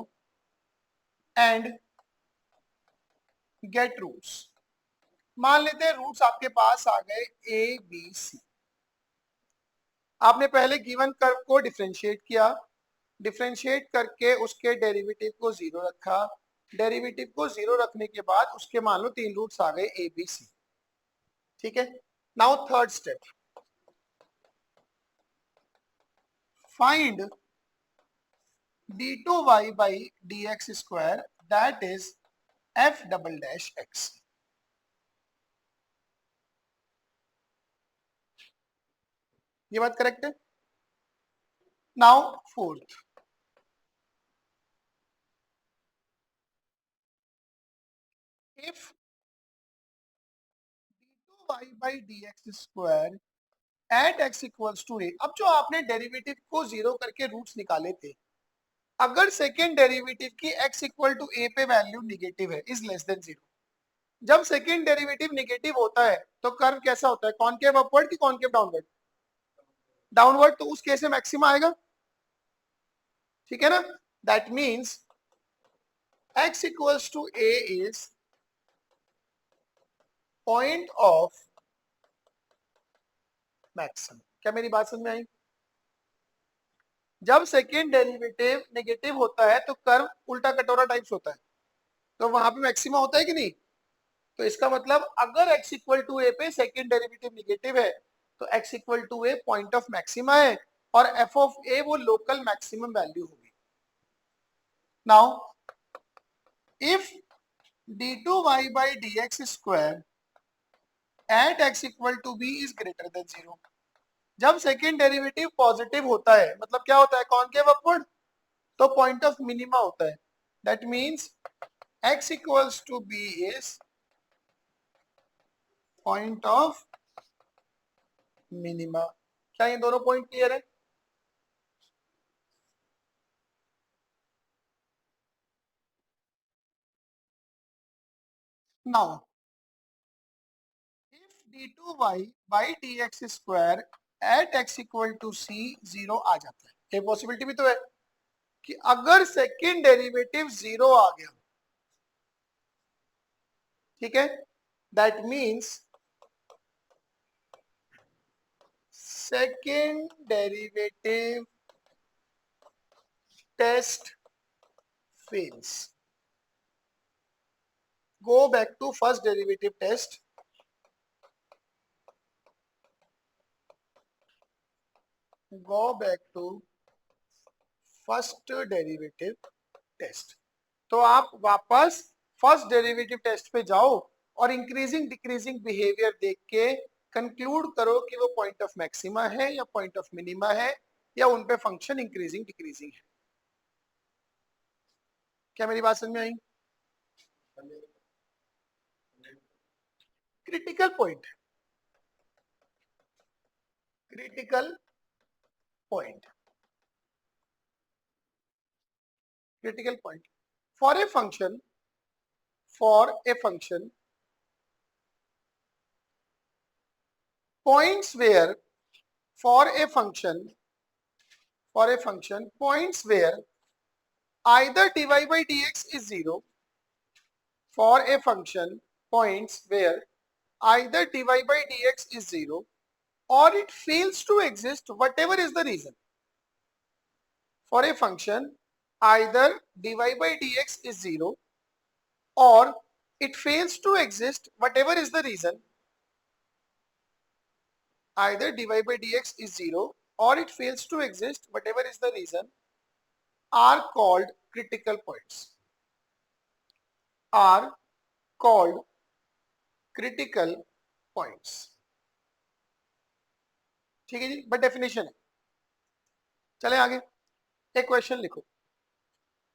and get roots। मान लेते हैं रूट्स आपके पास आ गए a b c। आपने पहले given curve को differentiate किया, डिफरेंशिएट करके उसके डेरिवेटिव को 0 रखा, डेरिवेटिव को 0 रखने के बाद उसके मान लो 3 रूट्स आ गए a b c। ठीक है, now third step, find d2y by dx square that is f double dash x। ये बात करेक्ट है। Now fourth, if d2y by dx square at x equals to a। अब जो आपने derivative को 0 करके रूट्स निकाले थे, अगर सेकेंड डेरिवेटिव की x इक्वल टू a पे वैल्यू निगेटिव है, इज लेस देन 0, जब सेकेंड डेरिवेटिव निगेटिव होता है तो कर्व कैसा होता है, कॉनकेव अपवर्ड की कॉनकेव डाउनवर्ड? डाउनवर्ड। तो उस केस में मैक्सिमा आएगा, ठीक है ना। That means x equals to a is point of maximum. क्या मेरी बात समझ में आई? जब सेकेंड डेरिवेटिव नेगेटिव होता है तो कर्व उल्टा कटोरा टाइप्स होता है, तो वहां पे मैक्सिमा होता है कि नहीं। तो इसका मतलब अगर x इक्वल टू ए पे सेकेंड डेरिवेटिव नेगेटिव है तो x equal to a point of maxima है और f ऑफ a वो लोकल मैक्सिमम वैल्यू होगी। Now if d2y by dx square at x equal to b is greater than 0, जब second derivative positive होता है मतलब क्या होता है, कॉनकेव अपवर्ड, तो पॉइंट ऑफ मिनिमा होता है। That means x equals to b is point of minima. क्या ये दोनों पॉइंट क्लियर है? Now if d2y by dx square at x equal to c 0 आ जाता है, ये पॉसिबिलिटी भी तो है कि अगर सेकेंड डेरिवेटिव 0 आ गया, ठीक है, that means second derivative test fails। go back to first derivative test, go back to first derivative test. तो आप वापस फर्स्ट डेरिवेटिव टेस्ट पे जाओ और इंक्रीजिंग डिक्रीजिंग बिहेवियर देख के कंक्लूड करो कि वो पॉइंट ऑफ मैक्सिमा है या पॉइंट ऑफ मिनिमा है या उन पे फंक्शन इंक्रीजिंग डिक्रीजिंग है। क्या मेरी बात समझ में आई? Critical point, critical point, critical point for a function, for a function points where for a function, for a function points where either dy by dx is 0, for a function points where either dy by dx is 0 or it fails to exist whatever is the reason, for a function either dy by dx is 0 or it fails to exist whatever is the reason, either dy by dx is 0 or it fails to exist whatever is the reason, are called critical points। Are called critical points. ठीक है जी, but definition है। चले आगे, एक question लिखो।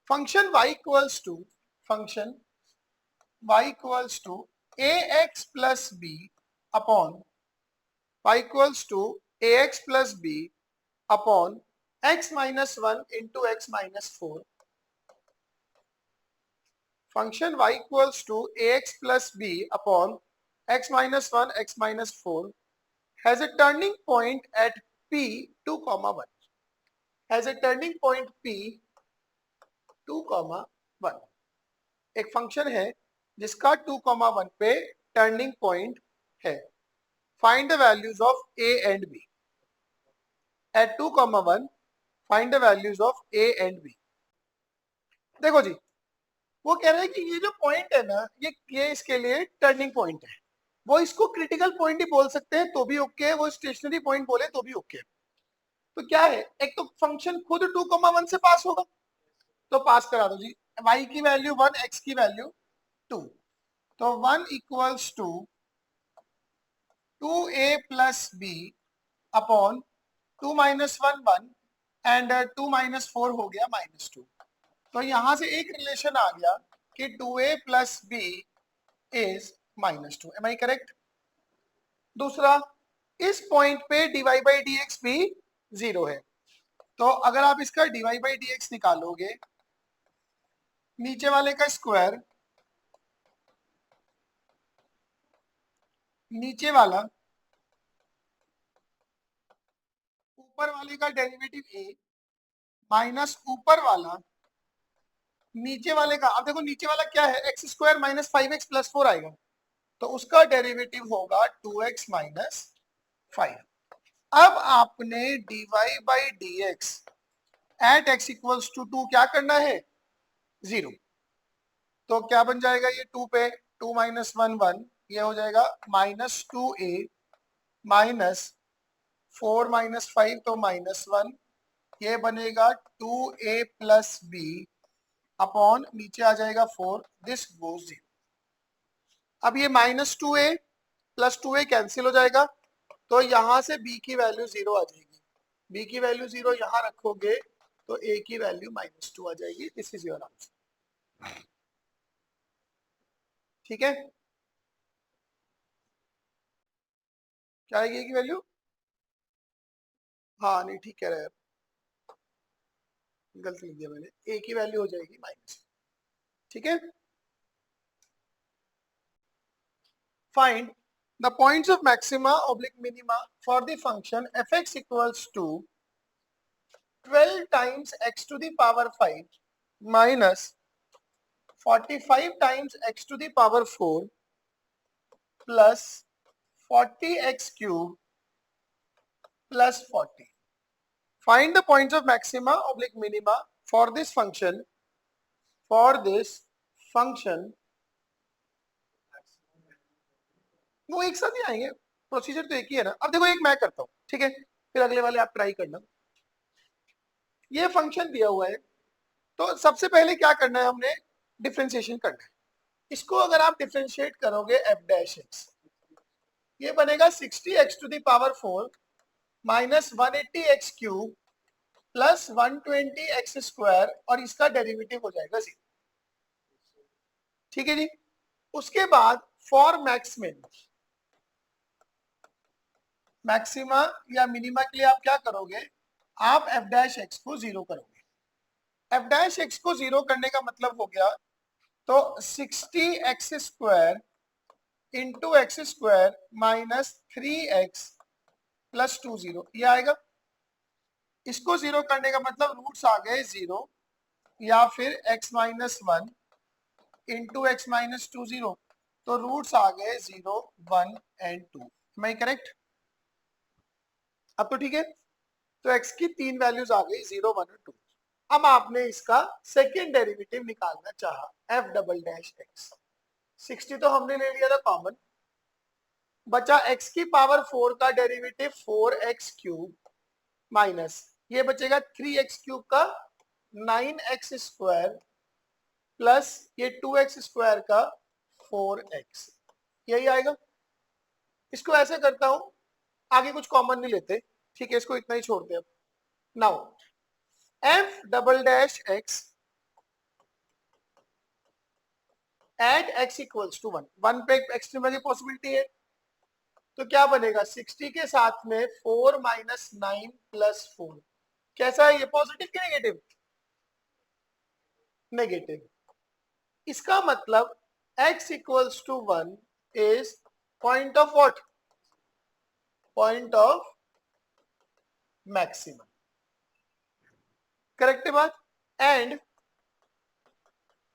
Function y equals to ax plus b upon y equals to ax plus b upon x minus 1 into x minus 4। Function y equals to ax plus b upon x minus 1 x minus 4 has a turning point at p 2,1 has a turning point p 2,1। एक function है जिसका 2,1 पे turning point है। Find the values of a and b at 2,1। Find the values of a and b। देखो जी, वो कह रहे हैं कि ये जो पॉइंट है ना, ये इसके लिए टर्निंग पॉइंट है। वो इसको क्रिटिकल पॉइंट ही बोल सकते हैं तो भी ओके है, वो स्टेशनरी पॉइंट बोले तो भी ओके है। तो क्या है, एक तो फंक्शन खुद 2,1 से पास होगा, तो पास करा दो जी। y की वैल्यू 1, x की वैल्यू 2, तो 1 equals to 2a plus b upon 2 minus 1 1 and 2 minus 4 हो गया माइनस 2। तो यहां से एक रिलेशन आ गया कि 2a plus b is minus 2। Am I correct? दूसरा, इस पॉइंट पे dy बाई dx भी 0 है, तो अगर आप इसका dy बाई dx निकालोगे, नीचे वाले का स्क्वायर नीचे वाला ऊपर वाले का डेरिवेटिव a माइनस ऊपर वाला नीचे वाले का। अब देखो नीचे वाला क्या है, x square minus 5x plus 4 आएगा, तो उसका डेरिवेटिव होगा 2x माइनस 5। अब आपने dy by dx at x equals to 2 क्या करना है, 0। तो क्या बन जाएगा ये 2 पे 2 माइनस 1 1, ये हो जाएगा माइनस 2a माइनस 4 माइनस 5 तो माइनस 1, ये बनेगा 2a प्लस b अपॉन नीचे आ जाएगा 4, दिस गोज 0। अब ये minus 2a plus 2a cancel हो जाएगा, तो यहां से b की वैल्यू 0 आ जाएगी। b की वैल्यू 0 यहां रखोगे तो a की वैल्यू माइनस 2 आ जाएगी। This is your answer. ठीक है, क्या आएगी a की वैल्यू? हाँ नहीं ठीक कह रहे हैं, गलती लिख दिया मैंने, a की वैल्यू हो जाएगी माइनस। ठीक है, find the points of maxima oblique minima for the function fx equals to 12 times x to the power 5 minus 45 times x to the power 4 plus 40x cube plus 40. Find the points of maxima oblique minima for this function. वो एक साथ ही आएंगे, procedure तो एक ही है ना। अब देखो एक मैं करता हूँ, ठीक है, फिर अगले वाले आप ट्राई करना। ये फंक्शन दिया हुआ है, तो सबसे पहले क्या करना है, हमने डिफरेंशिएशन करना है। इसको अगर आप डिफरेंशिएट करोगे एफ डैश एक्स, ये बनेगा 60x to the power 4 minus 180x cube plus 120x square, और इसका डेरिवेटिव हो जाएगा 0। ठीक है जी, उसके बाद फॉर मैक्सिमा या मिनिमा के लिए आप क्या करोगे, आप एफ डैश एक्स को 0 करोगे। एफ डैश एक्स को 0 करने का मतलब हो गया, तो 60x square into x square minus 3x plus 20 ये आएगा। इसको 0 करने का मतलब रूट्स आ गए 0, या फिर x minus 1 into x minus 20, तो रूट्स आ गए 0 1 एंड 2। मैं करेक्ट? अब तो ठीक है, तो x की तीन वैल्यूज आ गई 0 1 और 2। अब आपने इसका सेकेंड डेरिवेटिव निकालना चाहा, एफ डबल डैश एक्स। 60 तो हमने ले लिया था कॉमन, बचा x की पावर 4 का डेरिवेटिव 4x क्यूब माइनस ये बचेगा 3x क्यूब का 9x स्क्वायर प्लस ये 2x स्क्वायर का 4x, यही आएगा। इसको ऐसे करता हूं, आगे कुछ कॉमन नहीं लेते, ठीक है, इसको इतना ही छोड़ते हैं। Now f double dash x at x equals to 1, 1 पे एक्सट्रीमा की पॉसिबिलिटी है, तो क्या बनेगा 60 के साथ में 4 माइनस 9 प्लस 4, कैसा है ये, पॉजिटिव कि नेगेटिव? नेगेटिव। इसका मतलब x equals to 1 is point of what, point of maximum, correct बात। And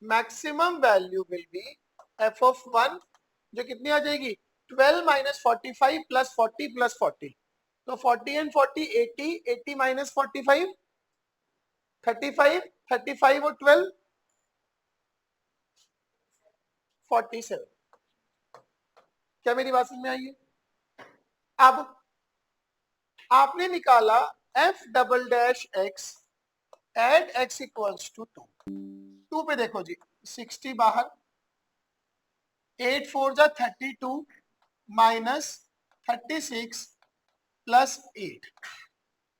maximum value will be f of 1, जो कितनी आ जाएगी 12 माइनस 45 प्लस 40 प्लस 40, तो 40 एंड 40 80, 80 माइनस 45 35, 35 और 12 47। क्या मेरी बात समझ में आई है? अब आपने निकाला f double dash x at x equals to 2, 2 पे देखो जी 60 बाहर, 8 4 जा 32 माइनस 36 प्लस 8,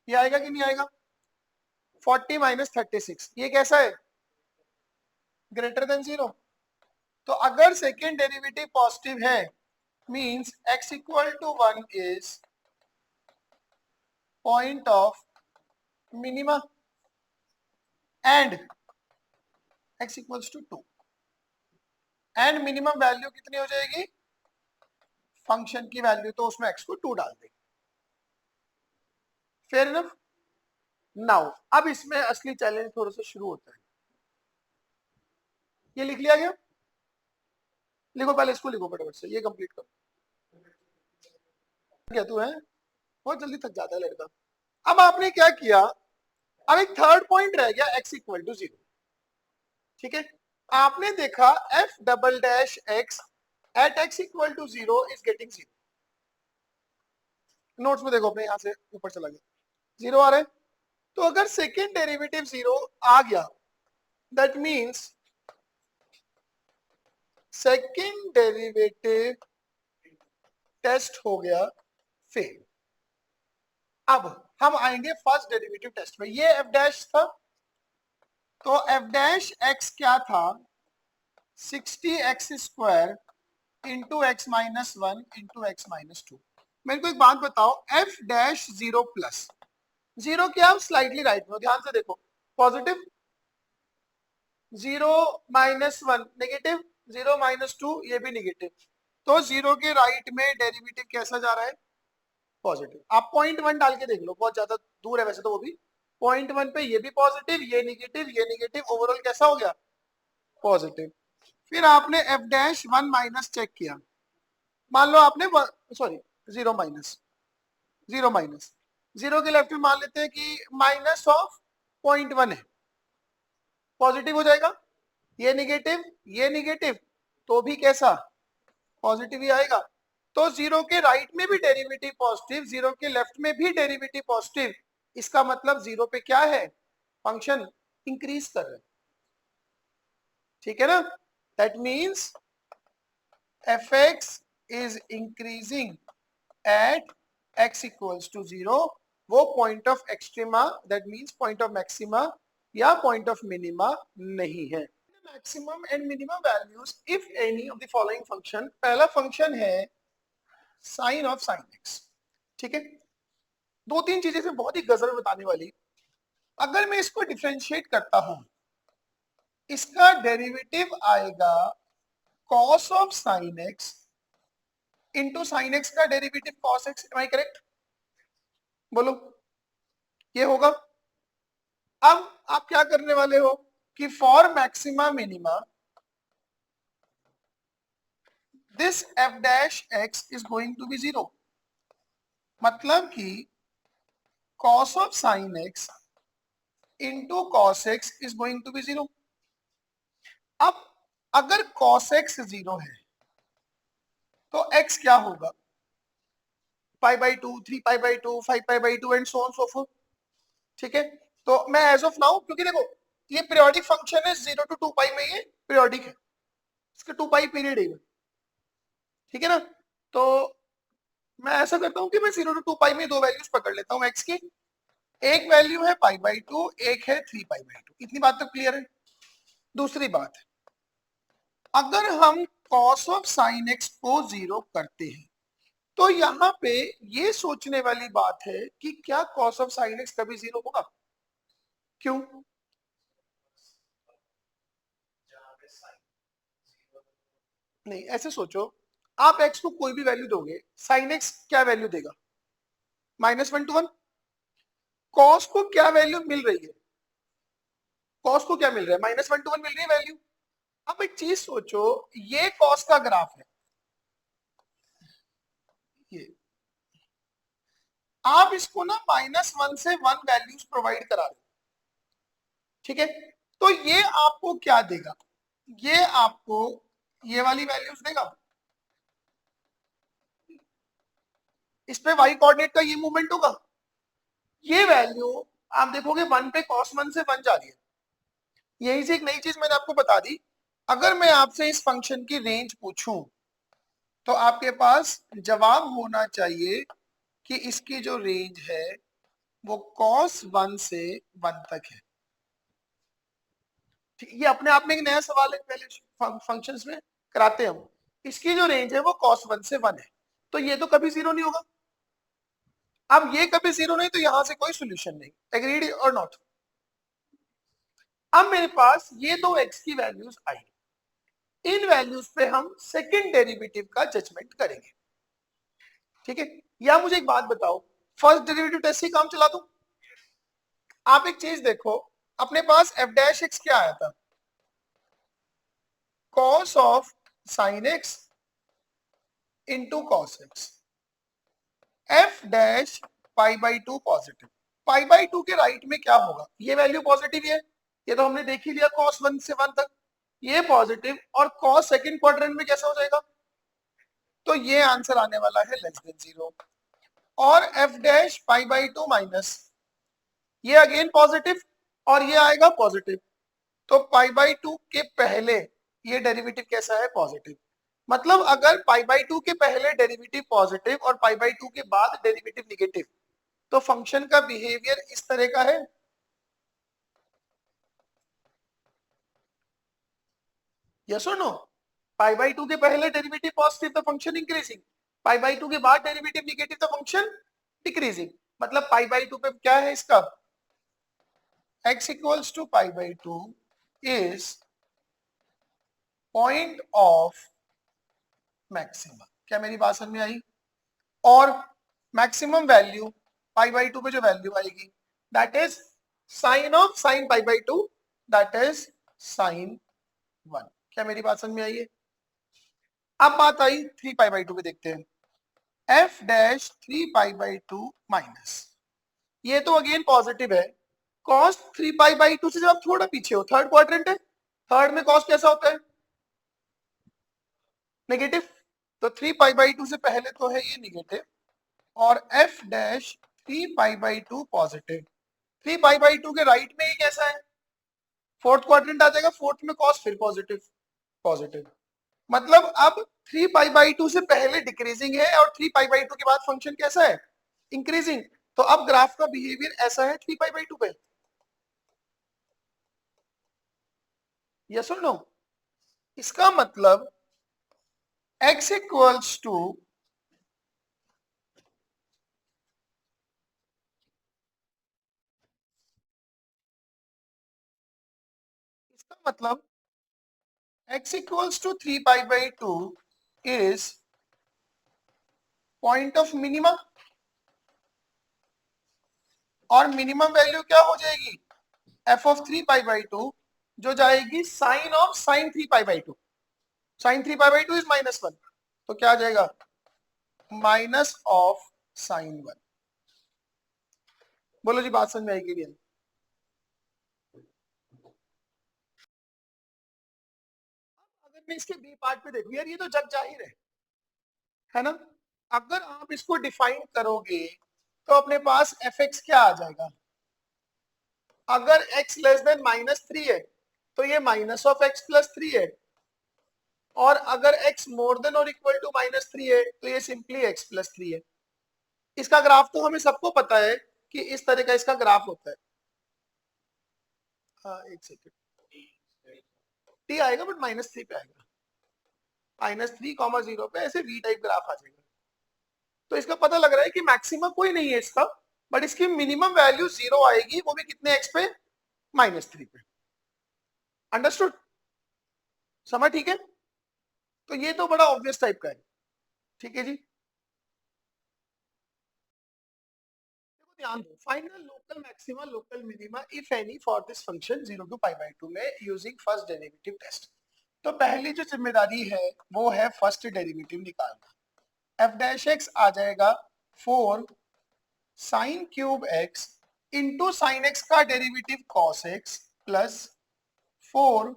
ये आएगा कि नहीं आएगा? 40 माइनस 36, ये कैसा है, ग्रेटर देन 0। तो अगर सेकेंड डेरिवेटिव पॉजिटिव है means x equal to 1 is point of minima and x equals to 2, and minimum value कितनी हो जाएगी, फंक्शन की वैल्यू, तो उसमें x को 2 डाल देंगे, फेयर इनफ। नाउ अब इसमें असली चैलेंज थोड़ा सा शुरू होता है, ये लिख लिया गया, लिखो पहले इसको, लिखो फटाफट से, ये कंप्लीट करो। क्या तू है, बहुत जल्दी थक जाता है लड़का। अब आपने क्या किया, अब एक थर्ड पॉइंट रह गया x इक्वल टू 0, ठीक है। आपने देखा f double dash x at x equal to 0 is getting 0, notes में देखो अपने, यहां से ऊपर चला गया 0 आ रहा है, तो अगर सेकेंड डेरिवेटिव 0 आ गया that means second derivative test हो गया फेल। अब हम आएंगे फर्स्ट डेरिवेटिव टेस्ट में, ये f डैश था, तो f डैश x क्या था, 60x square into x minus 1 into x minus 2। मेरे को एक बात बताओ, f डैश 0 प्लस 0 क्या, स्लाइटली राइट में, ध्यान से देखो, पॉजिटिव, 0 माइनस 1 नेगेटिव, 0 माइनस 2 ये भी नेगेटिव, तो 0 के राइट में डेरिवेटिव कैसा जा रहा है, पॉजिटिव। आप 0.1 डाल के देख लो, बहुत ज्यादा दूर है वैसे तो वो भी, 0.1 पे ये भी पॉजिटिव, ये नेगेटिव, ओवरऑल कैसा हो गया, पॉजिटिव। फिर आपने f डैश 1 माइनस चेक किया, मान लो आपने सॉरी 0 माइनस, 0 के लेफ्ट में मान लेते हैं कि माइनस ऑफ 0.1 है, पॉजिटिव हो जाएगा, ये नेगेटिव तो भी कैसा, पॉजिटिव ही आएगा। तो 0 के राइट में भी डेरिवेटिव पॉजिटिव, 0 के लेफ्ट में भी डेरिवेटिव पॉजिटिव, इसका मतलब 0 पे क्या है, फंक्शन इंक्रीज कर रहा है, ठीक है ना। That means fx is increasing at x equals to 0, वो point of extrema that means point of maxima या पॉइंट ऑफ मिनिमा नहीं है। Maximum and minimum values if any of the following function, पहला फंक्शन है sine of sine x, ठीक है। दो तीन चीजें से बहुत ही गजल बताने वाली, अगर मैं इसको डिफरेंशिएट करता हूं, इसका डेरिवेटिव आएगा cos of sine x into sine x का derivative cos x, am I correct, बोलो ये होगा। अब आप क्या करने वाले हो कि for maxima minima this f dash x is going to be 0, मतलब कि cos of sine x into cos x is going to be 0। अब अगर cos x 0 है तो x क्या होगा, पाई by 2, 3 pi by 2, 5 pi by 2 and so on so fourth, ठीक है। तो मैं एज ऑफ नाउ, क्योंकि देखो ये पीरियोडिक फंक्शन है, 0 to 2 पाई में ये पीरियोडिक है, इसका 2 पाई पीरियड है, ठीक है ना। तो मैं ऐसा करता हूँ कि मैं 0 to 2 पाई में दो वैल्यूज पकड़ लेता हूँ एक्स की, एक वैल्यू है पाई बाई 2, एक है 3 पाई बाई 2। इतनी बात तो क्लियर है। दूसरी बात, अगर हम कॉस ऑफ साइन एक्स को 0 करते हैं तो यहाँ पे ये सोचने वाली बात है कि क्या कॉस ऑफ साइन एक्स कभी 0 होगा? क्यों? नहीं, ऐसे सोचो, आप एक्स को कोई भी वैल्यू दोगे, साइन एक्स क्या वैल्यू देगा? -1 to 1। कॉस को क्या वैल्यू मिल रही है? कॉस को क्या मिल रहा है? -1 to 1 मिल रही है वैल्यू। अब एक चीज सोचो, ये कॉस का ग्राफ है, ये आप इसको ना -1 से 1 वैल्यूज प्रोवाइड करा रहे, ठीक है। तो ये आपको क्या देगा? ये आपको ये वाली वैल्यूज देगा, इस पे वाई कोऑर्डिनेट का ये मूवमेंट होगा। ये वैल्यू आप देखोगे 1 पे cos 1 से 1 जा रही है। यही से एक नई चीज मैंने आपको बता दी, अगर मैं आपसे इस फंक्शन की रेंज पूछूं तो आपके पास जवाब होना चाहिए कि इसकी जो रेंज है वो cos 1 से 1 तक है। ये अपने आप में एक नया सवाल है, पहले फंक्शंस में कराते हैं हम। इसकी जो रेंज है वो cos 1 से 1 है, तो ये तो कभी 0 नहीं होगा। अब ये कभी 0 नहीं, तो यहां से कोई सोल्यूशन नहीं। एग्रीड और नॉट? अब मेरे पास ये दो x की वैल्यूज आई, इन वैल्यूज पे हम सेकंड डेरिवेटिव का जजमेंट करेंगे, ठीक है। या मुझे एक बात बताओ, फर्स्ट डेरिवेटिव टेस्ट से काम चला दूं? आप एक चीज देखो, अपने पास f डैश x क्या आया था? cos of sin x into cos x, f dash pi by 2 positive. Pi by 2 के राइट में क्या होगा? ये वैल्यू पॉजिटिव है, ये तो हमने देख ही लिया cos 1 से 1 तक, ये पॉजिटिव, और cos सेकंड क्वाड्रेंट में कैसा हो जाएगा? तो ये आंसर आने वाला है लेस देन 0। और f dash pi by 2 minus, ये अगेन पॉजिटिव और ये आएगा पॉजिटिव, तो पाई बाई 2 के पहले ये डेरिवेटिव कैसा है? पॉजिटिव। मतलब अगर पाई बाई 2 के पहले डेरिवेटिव पॉजिटिव और पाई बाई 2 के बाद डेरिवेटिव निगेटिव, तो फंक्शन का बिहेवियर इस तरह का है। यस और नो? पाई बाई 2 के पहले डेरिवेटिव पॉजिटिव तो फंक्शन इंक्रीजिंग, पाई बाई 2 के बाद डेरिवेटिव निगेटिव तो फंक्शन डिक्रीजिंग। मतलब पाई बाई 2 पे क्या है इसका? x equals to pi by 2 is point of maximum. क्या मेरी बात समझ में आई? और मैक्सिमम वैल्यू पाई बाई 2 पे जो वैल्यू आएगी that is sine of sine pi by 2, that is sine 1। क्या मेरी बात समझ में आई है? अब बात आई 3 पाई बाई 2 पे, देखते हैं। f dash 3 pi by 2 minus, ये तो अगेन पॉजिटिव है, cos 3 पाई बाई 2 से जब आप थोड़ा पीछे हो, थर्ड क्वाड्रेंट है, थर्ड में cos कैसा होता है? नेगेटिव। तो 3 पाई बाई 2 से पहले तो है ये नेगेटिव, और f dash 3 pi by 2 positive. 3 pi by 2 के राइट में ये कैसा है? फोर्थ क्वाड्रेंट आ जाएगा, फोर्थ में cos फिर पॉजिटिव पॉजिटिव। मतलब अब 3 पाई बाई 2 से पहले डिक्रीजिंग है और 3 पाई बाई 2 के बाद फंक्शन कैसा है? इंक्रीजिंग। तो अब ग्राफ का बिहेवियर ऐसा है 3 पाई बाई 2 पे। यस और नो? इसका मतलब x equals to x equals to 3 pi by 2 is point of minimum, और मिनिमम वैल्यू क्या हो जाएगी? f ऑफ 3 पाई बाई 2 जो जाएगी sine of sine 3 pi by 2। Sine 3 pi by 2 is -1, तो क्या आ जाएगा? Minus of sine 1। बोलो जी, बात समझ में आएगी? अगर मैं इसके बी पार्ट पे देखूं, यार ये तो जग जाहिर है ना। अगर आप इसको डिफाइन करोगे तो अपने पास एफ एक्स क्या आ जाएगा? अगर x लेस देन -3 है तो ये माइनस ऑफ x प्लस 3 है, और अगर x मोर देन और इक्वल टू -3 है तो ये सिंपली x प्लस 3 है। इसका ग्राफ तो हमें सबको पता है कि इस तरह का इसका ग्राफ होता है। हाँ एक सेकेंड, t आएगा बट -3 पे आएगा, -3, 0 पे ऐसे v टाइप ग्राफ आ जाएगा। तो इसका पता लग रहा है कि मैक्सिमम कोई नहीं है इसका, बट इसकी मिनिमम वैल्यू 0 आएगी, वो भी कितने x पे, -3 पे। अंडरस्टूड? समझ ठीक है? तो ये तो बड़ा ऑब्वियस टाइप का है। ठीक है जी, ध्यान दो, final local maxima local minima if any for this function 0 to π/2 में यूजिंग फर्स्ट डेरिवेटिव टेस्ट। तो पहली जो जिम्मेदारी है वो है फर्स्ट डेरिवेटिव निकालना। f डैश x आ जाएगा 4 sine cube x into sine x का derivative cos x plus 4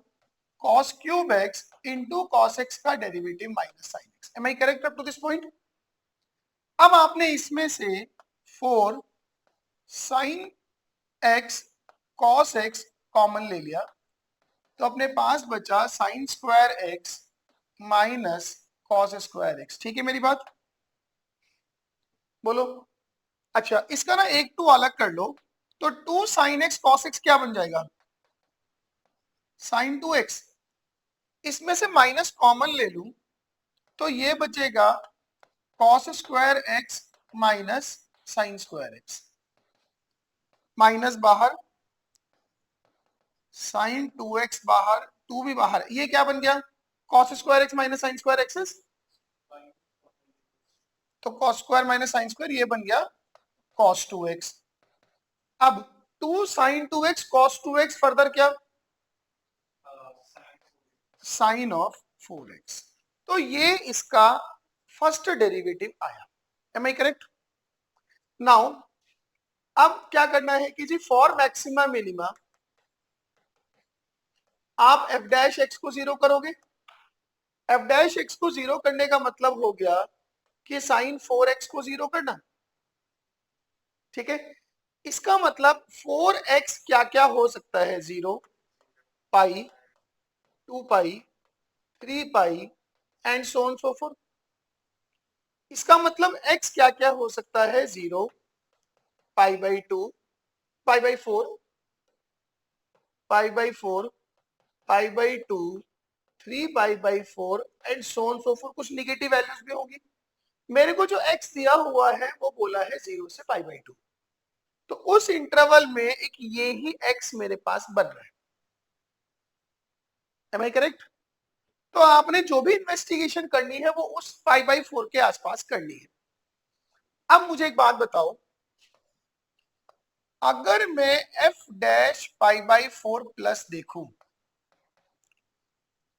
cos cube x into cos x का derivative minus sine x। Am I correct up to this point? अब आपने इसमें से 4 sine x cos x common ले लिया, तो अपने पास बचा sine square x minus cos square x। ठीक है मेरी बात? बोलो। अच्छा, इसका ना एक 2 अलग कर लो, तो 2 साइन x cos x क्या बन जाएगा, साइन 2x। इसमें से माइनस कॉमन ले लूं तो ये बचेगा cos square x minus sine square x, minus बाहर, साइन 2x बाहर, 2 भी बाहर, ये क्या बन गया, cos square x minus sine square x। तो cos square minus sine square ये बन गया cos 2x। अब 2 sine 2x cos 2x further क्या, साइन ऑफ 4x। तो ये इसका फर्स्ट डेरिवेटिव आया। Am I correct? नाउ अब क्या करना है कि जी फॉर मैक्सिमा मिनिमा आप f डैश x को 0 करोगे। f डैश x को 0 करने का मतलब हो गया कि साइन 4x को 0 करना। ठीक है, इसका मतलब 4x क्या क्या हो सकता है, 0, pi, 2 pi, 3 pi and so on so forth. इसका मतलब x क्या क्या हो सकता है, 0, π/2, π/4, π/4, π/2, 3π/4 and so on so forth. कुछ निगेटिव वैल्यूज भी होगी। मेरे को जो x दिया हुआ है वो बोला है 0 से π/2, तो उस इंटरवल में एक ये ही x मेरे पास बन रहा है। Am I correct? तो आपने जो भी इन्वेस्टिगेशन करनी है वो उस π/4 के आसपास करनी है। अब मुझे एक बात बताओ, अगर मैं f डैश π/4 प्लस देखूं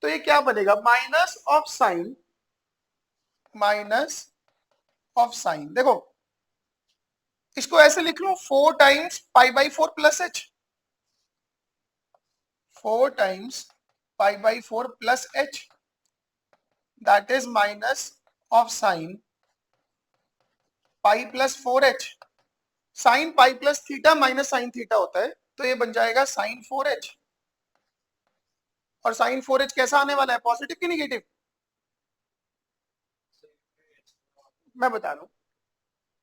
तो ये क्या बनेगा, minus of sine, minus of sine. देखो इसको ऐसे लिख लो, 4 times π/4 plus h, 4 times π/4 plus h, that is minus of sine pi plus 4h। Sine pi plus theta minus sine theta होता है, तो ये बन जाएगा साइन 4h। और साइन 4h कैसा आने वाला है, पॉजिटिव कि निगेटिव? मैं बता दूं,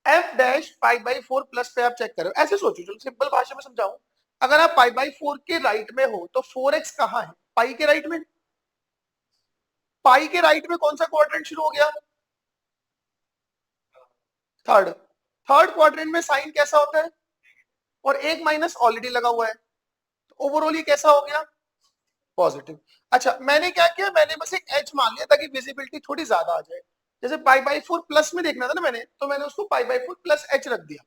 f डैश π/4 प्लस पे आप चेक करो, ऐसे सोचो, चलो सिंपल भाषा में समझाऊं। अगर आप π/4 के राइट में हो तो 4x कहां है, पाई के राइट में। पाई के राइट में कौन सा क्वाड्रेंट शुरू हो गया, थर्ड। थर्ड क्वाड्रेंट में साइन कैसा होता है, और एक माइनस ऑलरेडी लगा हुआ है, तो ओवरऑल ये कैसा हो गया, पॉजिटिव। अच्छा, मैंने क्या किया, मैंने बस एक h मान लिया ताकि विजिबिलिटी थोड़ी ज्यादा आ जाए। जैसे π/4 प्लस में देखना था ना मैंने, तो मैंने उसको π/4 प्लस h रख दिया।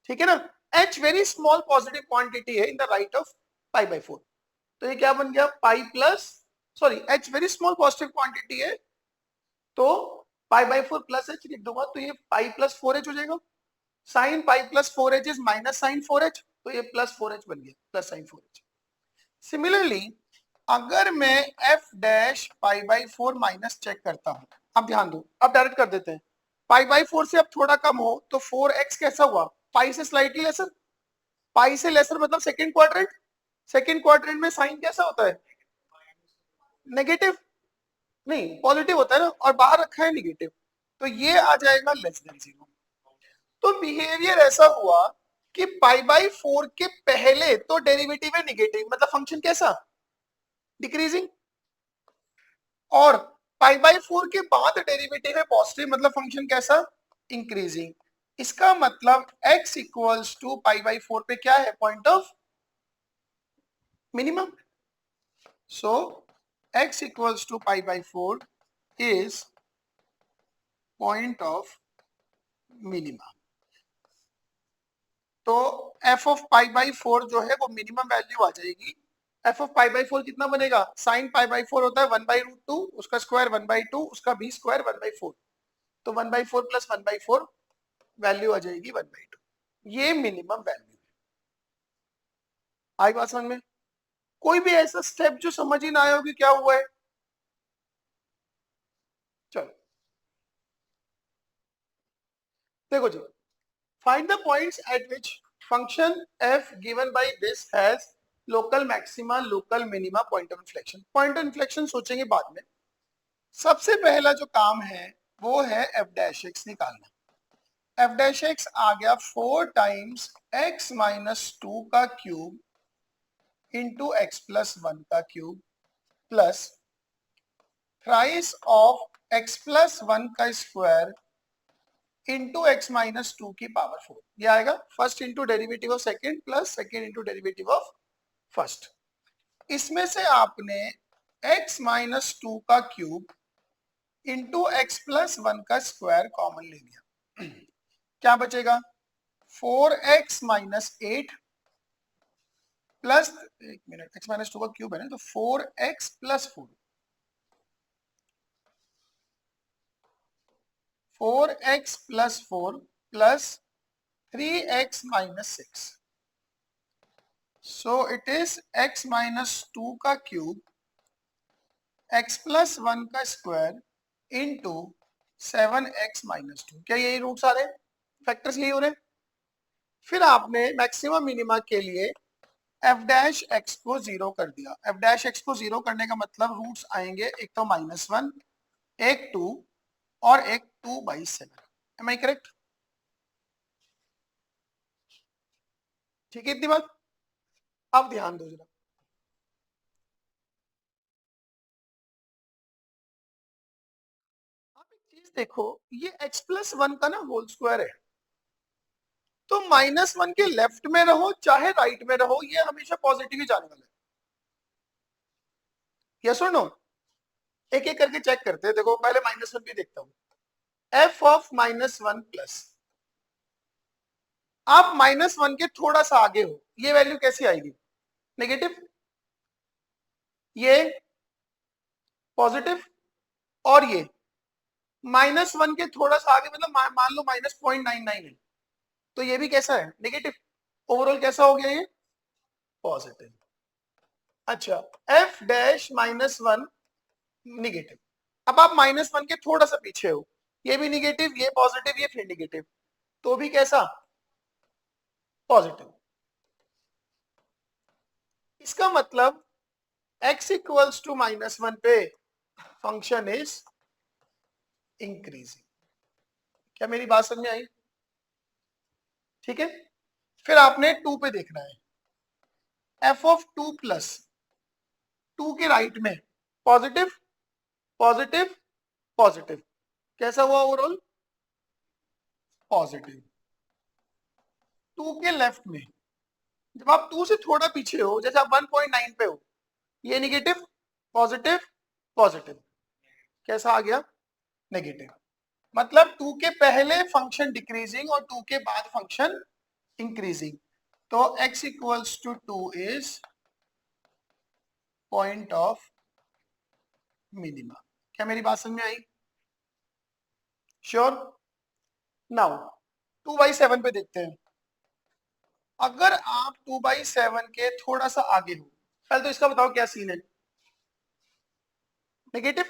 ठीक है ना, h very small positive quantity है इन द राइट ऑफ π/4, तो ये क्या बन गया, pi plus, sorry h very small positive quantity है, तो π/4 प्लस h लिख दूंगा, तो ये पाई प्लस 4h हो जाएगा। Sine pi plus 4h is minus sine 4h, तो ये प्लस 4h बन गया, प्लस साइन 4h। सिमिलरली अगर मैं f डैश π/4 माइनस चेक करता हूं, अब ध्यान दो, अब डायरेक्ट कर देते हैं, π/4 से अब थोड़ा कम हो तो 4x कैसा हुआ, पाई से स्लाइटली लेसर, पाई से लेसर मतलब सेकेंड क्वाड्रेंट, सेकेंड क्वाड्रेंट में साइन कैसा होता है? नेगेटिव, नहीं पॉजिटिव होता है ना, और बाहर रखा है नेगेटिव, तो ये आ जाएगा लेस देन 0। तो बिहेवियर ऐसा हुआ कि पाई बाई 4 के पहले तो डेरिवेटिव है नेगेटिव, मतलब फंक्शन कैसा? डिक्रीजिंग, और पाई बाई 4 के बाद डेरिवेटिव है पॉजिटिव, मतलब फंक्शन कैसा? इंक्रीजिंग। इसका मतलब x equals to pi by 4 पे क्या है? Point of minimum. So x equals to pi by 4 is point of minimum. तो f ऑफ पाई बाई 4 जो है वो मिनिमम वैल्यू आ जाएगी। f ऑफ पाई बाई 4 कितना बनेगा? साइन पाई बाई 4 होता है 1/√2, उसका स्क्वायर 1/2, उसका भी स्क्वायर 1/4, तो 1/4 प्लस 1/4 वैल्यू आ जाएगी 1/2। ये मिनिमम वैल्यू है। आई बात समझ में? कोई भी ऐसा स्टेप जो समझ ही ना आया हो कि क्या हुआ है? चलो देखो जी, find the points at which function f given by this has local maxima, local minima, point of inflection। point of inflection सोचेंगे बाद में। सबसे पहला जो काम है वो है f डैश x निकालना। f डैश x आ गया 4 टाइम्स x माइनस 2 का क्यूब इंटू x प्लस 1 का cube plus thrice of x plus 1 का स्क्वायर इंटू एक्स माइनस 2 की पावर 4। ये आएगा first into derivative of second plus second into derivative of first. इसमें से आपने x माइनस 2 का क्यूब इंटू एक्स प्लस 1 का स्क्वायर कॉमन ले लिया। क्या बचेगा? 4x माइनस 8 प्लस, एक मिनट, x माइनस 2 का क्यूब है ना, तो 4x plus 4, 4x plus 4 plus 3x minus 6। So it is x minus 2 का क्यूब x प्लस 1 का स्क्वायर इंटू 7x माइनस 2। क्या यही रूट्स आ रहे हैं? फैक्टर्स यही हो रहे हैं। फिर आपने मैक्सिमम मिनिमा के लिए f डैश x को 0 कर दिया। f डैश x को 0 करने का मतलब रूट्स आएंगे एक तो -1, एक 2 और एक 2/7। Am I correct? ठीक है इतनी बात? अब ध्यान दो जरा, आप एक चीज देखो, ये x प्लस 1 का ना होल स्क्वायर है, तो -1 के लेफ्ट में रहो चाहे राइट में रहो, ये हमेशा पॉजिटिव ही जाने वाला है। यस और नो? एक एक करके चेक करते हैं। देखो पहले -1 भी देखता हूं। f ऑफ -1 प्लस, आप -1 के थोड़ा सा आगे हो, ये वैल्यू कैसी आएगी? नेगेटिव। ये पॉजिटिव, और ये -1 के थोड़ा सा आगे, मतलब मान लो -0.99 है, तो ये भी कैसा है? नेगेटिव। ओवरऑल कैसा हो गया ये? पॉजिटिव। अच्छा, f डैश -1 निगेटिव। अब आप -1 के थोड़ा सा पीछे हो, ये भी निगेटिव, ये पॉजिटिव, ये फिर निगेटिव, तो भी कैसा? पॉजिटिव। इसका मतलब x इक्वल्स टू -1 पे फंक्शन इज इंक्रीजिंग। क्या मेरी बात समझ में आई? ठीक है। फिर आपने 2 पे देखना है। f ऑफ 2 प्लस 2 के राइट में पॉजिटिव पॉजिटिव पॉजिटिव, कैसा हुआ ओवरऑल? पॉजिटिव। 2 के लेफ्ट में, जब आप 2 से थोड़ा पीछे हो, जैसे आप 1.9 पे हो, ये निगेटिव पॉजिटिव पॉजिटिव, कैसा आ गया? नेगेटिव। मतलब 2 के पहले फंक्शन डिक्रीजिंग और 2 के बाद फंक्शन इंक्रीजिंग। तो x equals to 2 is point of minima. क्या मेरी बात समझ में आई? श्योर? नाउ 2/7 पे देखते हैं। अगर आप 2/7 के थोड़ा सा आगे हो, पहले तो इसका बताओ क्या सीन है? नेगेटिव,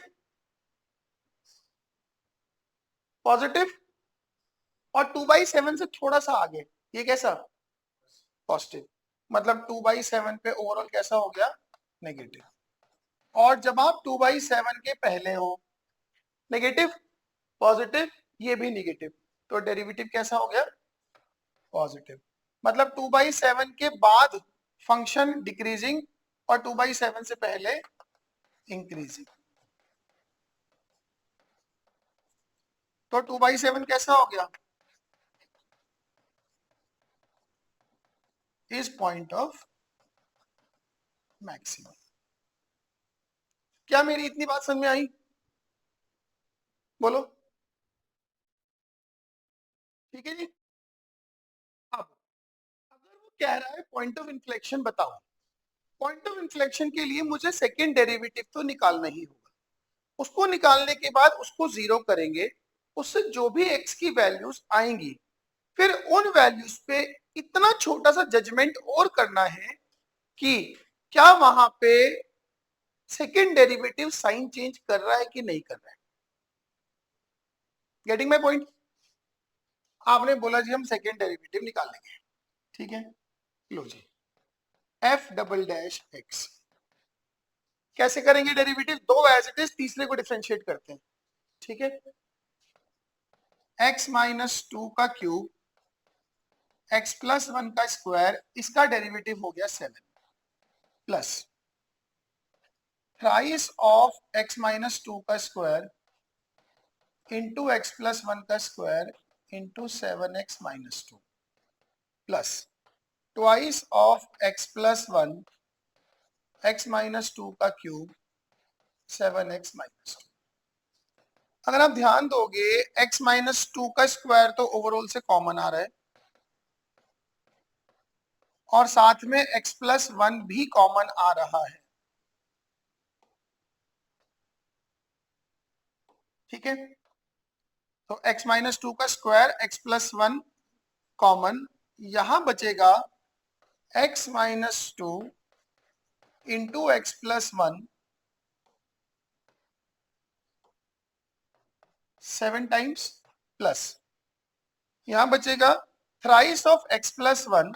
पॉजिटिव, और 2/7 से थोड़ा सा आगे ये कैसा? पॉजिटिव, मतलब 2/7 पे ओवरऑल कैसा हो गया, नेगेटिव। और जब आप 2/7 के पहले हो, नेगेटिव, पॉजिटिव, ये भी नेगेटिव, तो डेरिवेटिव कैसा हो गया, पॉजिटिव। मतलब 2/7 के बाद फंक्शन डिक्रीजिंग और 2/7 से पहले इंक्रीजिंग। तो 2/7 कैसा हो गया, इज पॉइंट ऑफ मैक्सिमम। क्या मेरी इतनी बात समझ में आई, बोलो, ठीक है जी। अब अगर वो कह रहा है पॉइंट ऑफ इन्फ्लेक्शन बताओ, पॉइंट ऑफ इन्फ्लेक्शन के लिए मुझे सेकेंड डेरिवेटिव तो निकालना ही होगा। उसको निकालने के बाद उसको जीरो करेंगे, उससे जो भी एक्स की वैल्यूज आएंगी, फिर उन वैल्यूज पे इतना छोटा सा जजमेंट और करना है कि क्या वहां पे सेकेंड डेरिवेटिव साइन चेंज कर रहा है कि नहीं कर रहा है। Getting my point. आपने बोला जी हम सेकेंड डेरिवेटिव निकाल लेंगे, ठीक है, लो जी, एफ डबल डैश एक्स। कैसे करेंगे डेरिवेटिव, दो एज इट इज, तीसरे को डिफरेंशिएट करते हैं, ठीक है। x-2 का क्यूब, x+1 का स्क्वायर, इसका डेरिवेटिव हो गया 7 प्लस थ्राइस ऑफ x-2 का स्क्वायर इंटू x+1 का square into 7x-2 plus twice of x+1 x-2 का क्यूब 7x-2। अगर आप ध्यान दोगे x-2 का स्क्वायर तो ओवरऑल से कॉमन आ रहा है और साथ में x+1 भी कॉमन आ रहा है, ठीक है। तो x-2 का स्क्वायर, x+1 कॉमन, यहां बचेगा x-2 into x+1 7 times plus, यहां बचेगा thrice of x+1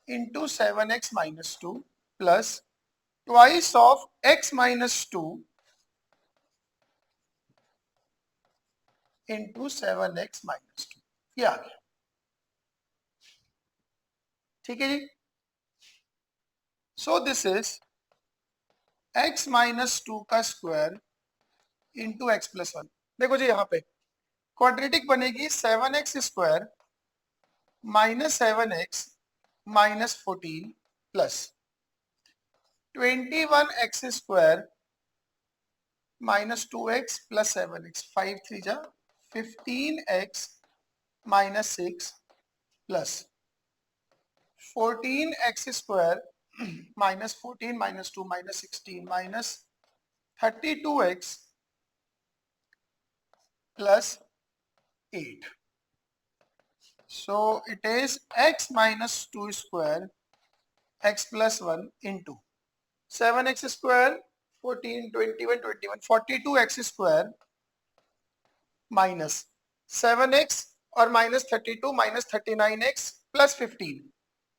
into 7x-2 plus twice of x-2 into 7x-2, ये आ गया, ठीक है जी। सो दिस इज x-2 का स्क्वायर इंटू x+1। देखो जी यहाँ पे क्वाड्रेटिक बनेगी 7x square minus 7x minus 14 plus 21x square minus 2x plus 7x, 5 3 जा 15x minus 6 plus 14x square minus 14 minus 2 minus 16 minus 32x plus 8. So it is x minus 2 square x plus 1 into 7x square 14 21 21 42x square minus 7x और minus 32 minus 39x plus 15,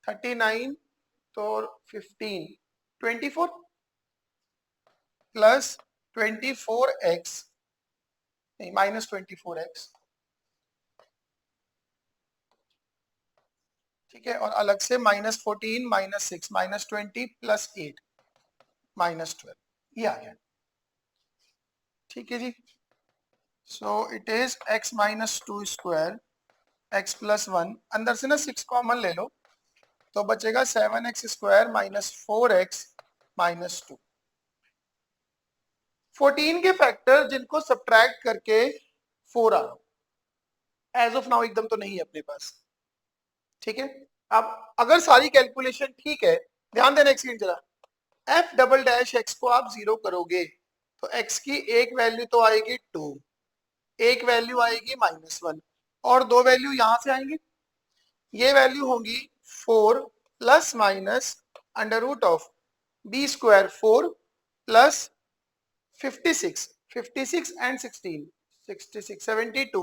39 तो 15 24 plus 24x नहीं minus 24x, ठीक है, और अलग से -14 -6 -20 plus 8 -12, ये आ गया, ठीक है जी। So it is x -2 square x plus 1, अंदर से ना 6 कॉमन ले लो तो बचेगा 7x square minus 4x minus 2। 14 के फैक्टर जिनको सब्ट्रैक्ट करके 4 आ रहा हूं, एज ऑफ नाउ एकदम तो नहीं है अपने पास, ठीक है। अब अगर सारी कैलकुलेशन ठीक है, ध्यान देना एक सेकंड जरा, एफ डबल डैश एक्स को आप जीरो करोगे तो एक्स की एक वैल्यू तो आएगी 2, एक वैल्यू आएगी -1 और दो वैल्यू यहां से आएंगी, ये वैल्यू होंगी 4 plus minus under root of b square 4 plus 56 56 and 16 66 72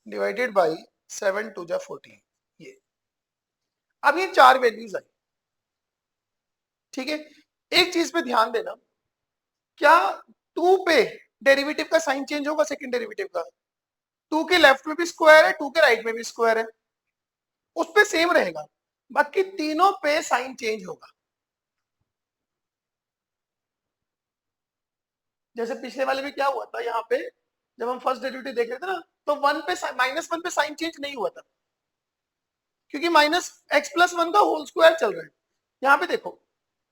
divided by 7 2 जा 14, ये अब ये 4 वैल्यूज आई। ठीक है, एक चीज पे ध्यान देना, क्या 2 पे डेरिवेटिव का साइन चेंज होगा? सेकंड डेरिवेटिव का 2 के लेफ्ट में भी स्क्वायर है, 2 के राइट में भी स्क्वायर है, उस पे सेम रहेगा, बाकी तीनों पे साइन चेंज होगा। जैसे पिछले वाले में क्या हुआ था, यहाँ पे जब हम फर्स्ट डेरिवेटिव देख रहे थे ना, तो -1 पे साइन चेंज नहीं हुआ था, क्योंकि -x+1 का होल स्क्वायर चल रहा है। यहाँ पे देखो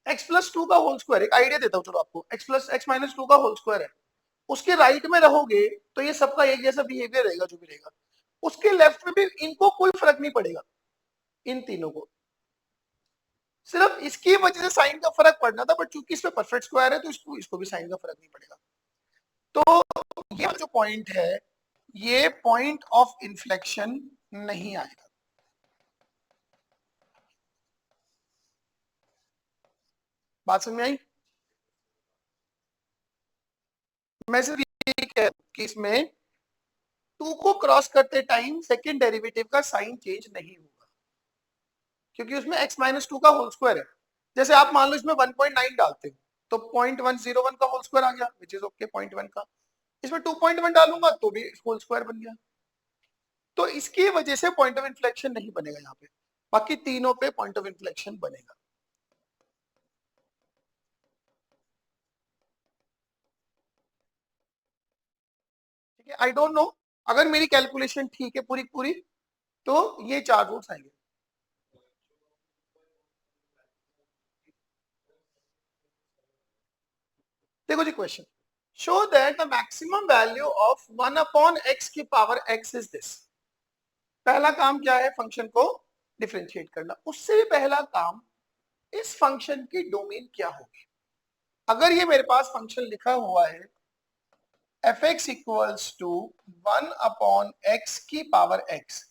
x+2 का होल स्क्वायर, एक आइडिया देता हूँ चलो आपको, x+2 का होल स्क्वायर है, उसके राइट में रहोगे तो ये सबका एक जैसा बिहेवियर रहेगा, जो भी रहेगा। उसके लेफ्ट में भी इनको कोई फर्क नहीं पड़ेगा, इन तीनों को, सिर्फ इसकी वजह से साइन का फर्क पड़ना था, बट चूंकि इस पे परफेक्ट स्क्वायर है तो इसको भी साइन का फर्क नहीं पड़ेगा। तो ये जो पॉइंट है, ये पॉइंट ऑफ इन्फ्लेक्शन नहीं आएगा। बात समझ में आई? मैं सिर्फ ये कह कि इसमें 2 को क्रॉस करते टाइम सेकेंड डेरिवेटिव का साइन चेंज नहीं होगा, क्योंकि उसमें x-2 का होल स्क्वायर है। जैसे आप मान लो इसमें 1.9 डालते हो तो 0.101 का होल स्क्वायर आ गया, विच इज ओके, 0.1 का। इसमें 2.1 डालूंगा तो भी होल स्क्वायर बन गया। तो इसकी वजह से पॉइंट ऑफ इन्फ्लेक्शन नहीं बनेगा यहाँ पे, बाकी तीनों पे पॉइंट ऑफ इन्फ्लेक्शन बनेगा। ठीक है, आई डोंट नो, अगर मेरी कैलकुलेशन ठीक है पूरी पूरी तो ये 4 रूट्स आएंगे। देखो जी question, show that the maximum value of 1/x की पावर x इज दिस। पहला काम क्या है? फंक्शन को डिफरेंशिएट करना। उससे भी पहला काम, इस फंक्शन की डोमेन क्या होगी? अगर ये मेरे पास फंक्शन लिखा हुआ है f(x इक्वल्स टू 1/x की पावर x,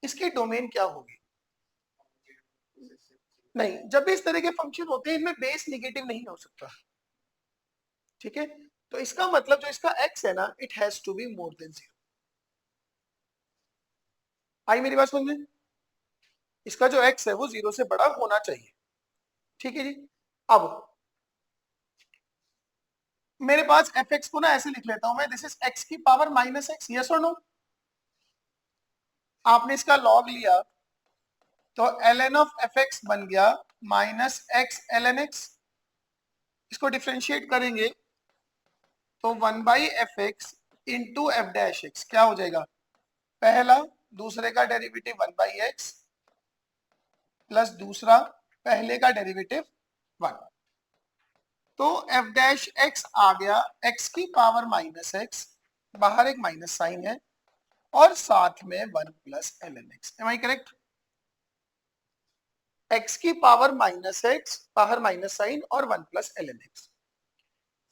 इसकी डोमेन क्या होगी? नहीं, जब भी इस तरह के फंक्शन होते हैं इनमें बेस निगेटिव नहीं हो सकता। ठीक है, तो इसका मतलब जो इसका x है ना, it has to be more than 0। आई मेरी बात समझ में? इसका जो x है वो 0 से बड़ा होना चाहिए। ठीक है जी, अब मेरे पास f(x) को ना ऐसे लिख लेता हूं मैं, दिस इज x की पावर -x, यस और नो? आपने इसका लॉग लिया तो ln ऑफ f(x) बन गया -x ln x। इसको डिफरेंशिएट करेंगे तो 1/f(x) इंटू f'(x) क्या हो जाएगा? पहला दूसरे का डेरिवेटिव 1/x प्लस दूसरा पहले का डेरिवेटिव 1। तो f'(x) आ गया x की पावर -x, बाहर एक माइनस साइन है, और साथ में 1 plus ln x। Am I correct? x की पावर -x, बाहर माइनस साइन और 1 प्लस ln x।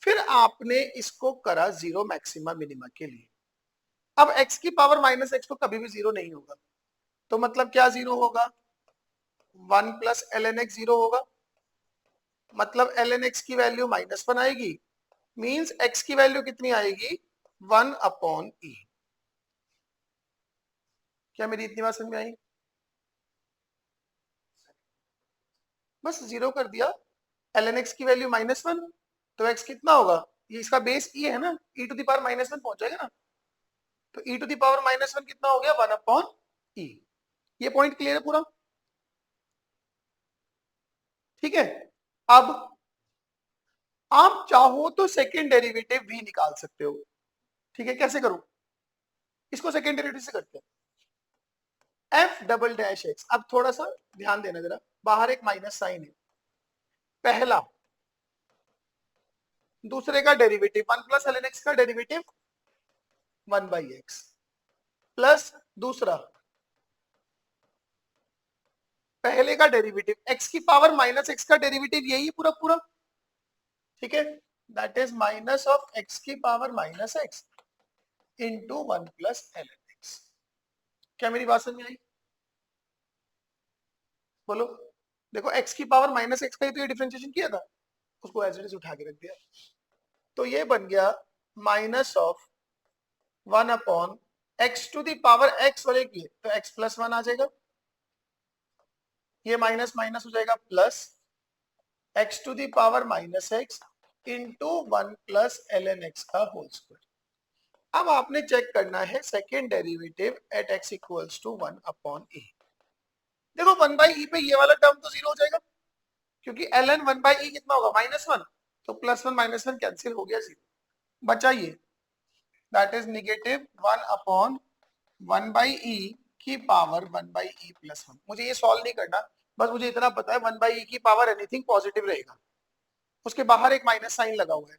फिर आपने इसको करा 0 मैक्सिमा मिनिमा के लिए। अब x की पावर -x तो कभी भी 0 नहीं होगा, तो मतलब क्या 0 होगा? 1 प्लस ln x 0 होगा, मतलब ln x की वैल्यू -1 आएगी, मींस x की वैल्यू कितनी आएगी? 1/e। क्या मेरी इतनी बात समझ में आई? बस 0 कर दिया, ln x की वैल्यू -1, तो x कितना होगा? ये इसका बेस e है ना, e टू द पावर -1 पहुंच जाएगा ना, तो e टू द पावर -1 कितना हो गया? 1/e। ये पॉइंट क्लियर है पूरा? ठीक है, अब आप चाहो तो सेकेंड डेरिवेटिव भी निकाल सकते हो। ठीक है, कैसे करूं इसको? सेकेंड डेरिवेटिव से करते हैं, f'(x). अब थोड़ा सा ध्यान देना जरा, बाहर एक माइनस साइन है, पहला दूसरे का डेरिवेटिव 1 प्लस ln x का डेरिवेटिव 1/x प्लस दूसरा पहले का डेरिवेटिव x की पावर -x का डेरिवेटिव यही पूरा पूरा। ठीक है, that is minus of x की power -x into 1 plus ln x। क्या मेरी बात समझ में आई? बोलो। देखो x की पावर -x का ही तो ये डिफरेंशिएशन किया था, उसको एज इट इज उठा के रख दिया, तो ये बन गया minus of 1 x to the power x और एक ये, तो x प्लस 1 आ जाएगा, ये माइनस माइनस हो जाएगा plus x to the power minus x into 1 plus ln x का होल स्क्वायर। अब आपने चेक करना है second derivative at x equals to 1 upon a. देखो 1 बाई ई पे ये वाला टर्म तो जीरो हो जाएगा, क्योंकि ln 1 बाई ई कितना होगा -1, तो +1 -1 कैंसिल हो गया, जीरो बचा ये, that is negative 1 upon 1 by e की पावर 1 बाई ई प्लस 1। मुझे ये सॉल्व नहीं करना, बस मुझे इतना पता है 1 बाई ई की पावर एनीथिंग पॉजिटिव रहेगा, उसके बाहर एक माइनस साइन लगा हुआ है,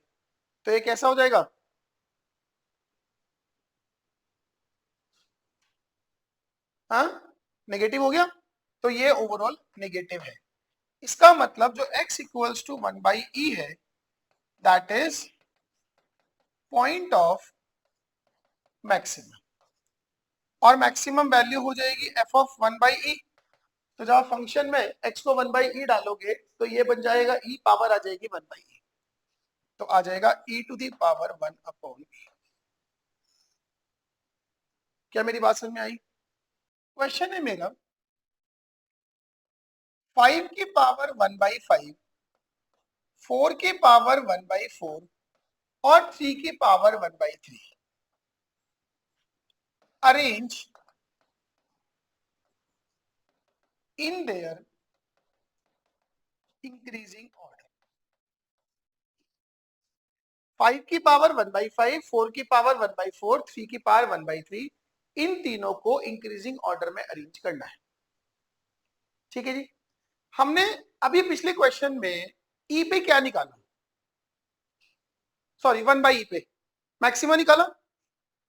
तो ये कैसा हो जाएगा, हाँ नेगेटिव हो गया, तो ये ओवरऑल नेगेटिव है। इसका मतलब जो x इक्वल्स टू 1 बाई ई है that is point of maximum, और मैक्सिमम वैल्यू हो जाएगी f ऑफ 1 बाई ई। तो जब फंक्शन में x को 1 बाई ई डालोगे तो ये बन जाएगा e पावर आ जाएगी 1 बाई ई, तो आ जाएगा e to the power 1 upon e. क्या मेरी बात समझ में आई? क्वेश्चन है मेरा 5 की पावर 1 बाई 5, 4 की पावर 1 बाई 4 और 3 की power 1 by 3 arrange in their increasing order। 5 की पावर 1 बाई 5, 4 की पावर 1 बाई 4, 3 की पावर 1 बाई 3, इन तीनों को इंक्रीजिंग ऑर्डर में अरेंज करना है। ठीक है जी। हमने अभी पिछले क्वेश्चन में ई पे क्या निकाला, सॉरी 1 बाई ई पे मैक्सिमम निकाला,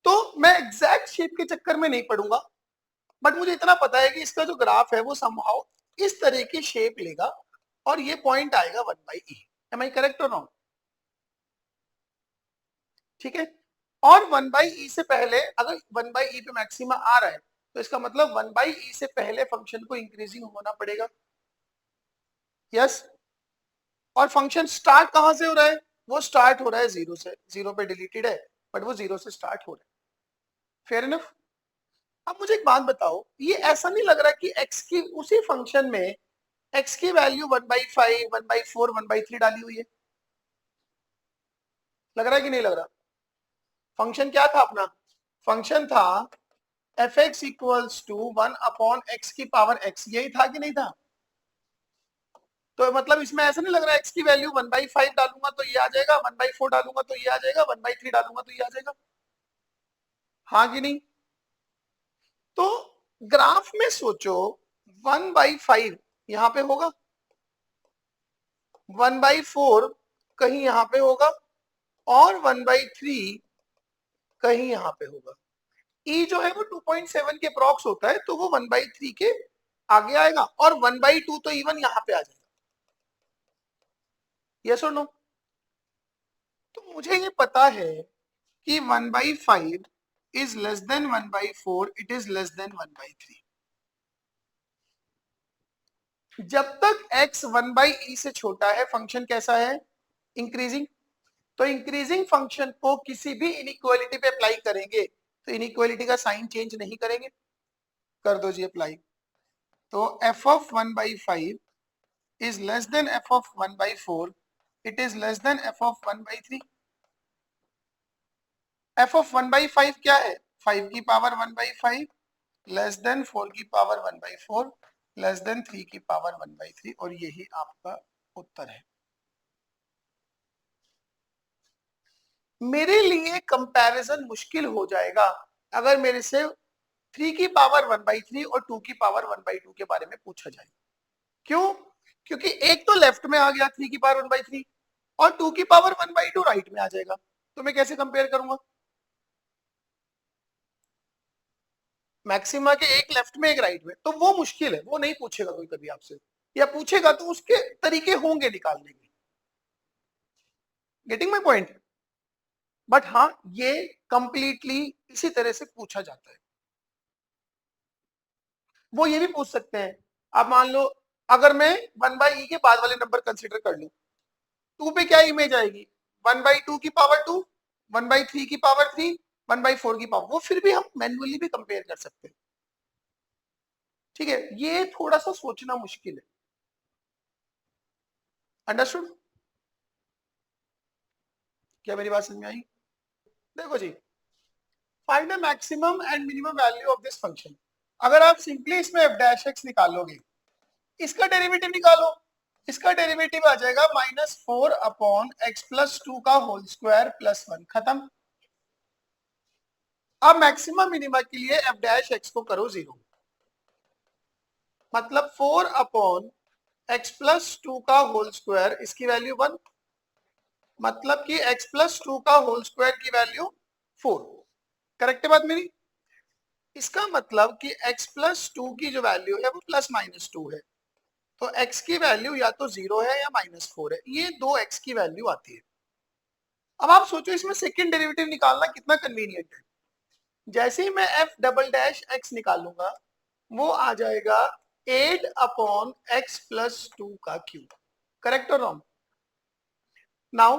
तो मैं एग्जैक्ट शेप के चक्कर में नहीं पड़ूंगा, बट मुझे इतना पता है कि इसका जो ग्राफ है वो समहाउ इस तरह की शेप लेगा और ये पॉइंट आएगा 1 by e. Am I correct और रॉन्ग? ठीक है, और 1 बाई ई से पहले अगर 1 बाई ई पे मैक्सिमा आ रहा है तो इसका मतलब 1 बाई ई से पहले फंक्शन को इंक्रीजिंग होना पड़ेगा। यस, और फंक्शन स्टार्ट कहां से हो रहा है? वो स्टार्ट हो रहा है जीरो से, जीरो पे डिलीटेड है बट वो जीरो से स्टार्ट हो रहा है। Fair enough. अब मुझे एक बात बताओ, ये ऐसा नहीं लग रहा कि x की उसी फंक्शन में x की वैल्यू 1 बाई 5, 1 बाई 4, 1 बाई 3 डाली हुई है? लग रहा है कि नहीं लग रहा? फंक्शन क्या था अपना? फंक्शन था f x equals to 1 upon x की पावर x, यही था कि नहीं था? तो मतलब इसमें ऐसा नहीं लग रहा है x की वैल्यू 1 बाई 5 डालूंगा तो ये आ जाएगा, 1 बाई 4 डालूंगा तो ये आ जाएगा, 1 बाई 3 डालूंगा तो ये आ जाएगा, हाँ कि नहीं? तो ग्राफ में सोचो 1 बाई 5 यहां पे होगा, 1 बाई 4 कहीं यहां पे होगा और 1 बाई 3 कहीं यहां पे होगा। ई जो है वो 2.7 के अप्रॉक्स होता है, तो वो 1 बाई 3 के आगे आएगा और 1 बाई 2 तो इवन यहां पे आ जाएगा। यस और नो? तो मुझे ये पता है कि 1 by 5 is less then 1 by 4, it is less then 1 by 3। जब तक x 1 बाई ई से छोटा है फंक्शन कैसा है? इंक्रीजिंग। तो इंक्रीजिंग फंक्शन को किसी भी इनइक्वालिटी पे अप्लाई करेंगे तो इनइक्वालिटी का साइन चेंज नहीं करेंगे, कर दो जी अप्लाई। तो f of 1 by 5 is less than f of 1 by 4, it is less than f of 1 by 3। f of 1 by 5 क्या है? 5 की पावर 1 by 5 लेस देन 4 की पावर 1 by 4 लेस देन 3 की पावर 1 by 3, और यही आपका उत्तर है। मेरे लिए कंपैरिजन मुश्किल हो जाएगा अगर मेरे से 3 की पावर 1 by 3 और 2 की पावर 1 by 2 के बारे में पूछा जाए। क्यों? क्योंकि एक तो लेफ्ट में आ गया 3 की पावर 1 by 3 और 2 की पावर 1 by 2 राइट में आ जाएगा, तो मैं कैसे कंपेयर करूंगा? मैक्सिमा के एक लेफ्ट में एक राइट में, तो वो मुश्किल है, वो नहीं पूछेगा कोई कभी आपसे, या पूछेगा तो उसके तरीके होंगे निकालने के। Getting my point? बट हाँ ये कंप्लीटली इसी तरह से पूछा जाता है। वो ये भी पूछ सकते हैं, आप मान लो अगर मैं 1 बाई ई के बाद वाले नंबर कंसिडर कर लूं, 2 पे क्या इमेज आएगी? 1 बाई 2 की पावर 2, 1 बाई 3 की पावर 3 1/4 की पावर, वो फिर भी हम मैन्युअली भी कंपेयर कर सकते हैं। ठीक है, ये थोड़ा सा सोचना मुश्किल है। अंडरस्टूड? क्या मेरी बात समझ में आई? देखो जी, find the maximum and minimum value of this function. अगर आप सिंपली इसमें एफ डैश एक्स निकालोगे, इसका डेरिवेटिव निकालो, इसका डेरिवेटिव आ जाएगा -4 अपॉन एक्स प्लस 2 का होल स्क्वायर प्लस 1, खत्म। अब मैक्सिमम मिनिमा के लिए एफ डैश एक्स को करो 0, मतलब 4 अपॉन एक्स प्लस 2 का होल स्क्वायर, इसकी वैल्यू 1, मतलब कि x प्लस 2 का होल स्क्वायर की वैल्यू 4। करेक्ट है बात मेरी? इसका मतलब कि x प्लस 2 की जो वैल्यू है वो +-2 है, तो x की वैल्यू या तो 0 है या -4 है, ये दो x की वैल्यू आती है। अब आप सोचो इसमें सेकंड डेरिवेटिव निकालना कितना कन्वीनियंट है। जैसे ही मैं f डबल डैश x निकालूंगा, वो आ जाएगा 8 अपॉन एक्स प्लस 2 का क्यूब। करेक्ट और wrong? Now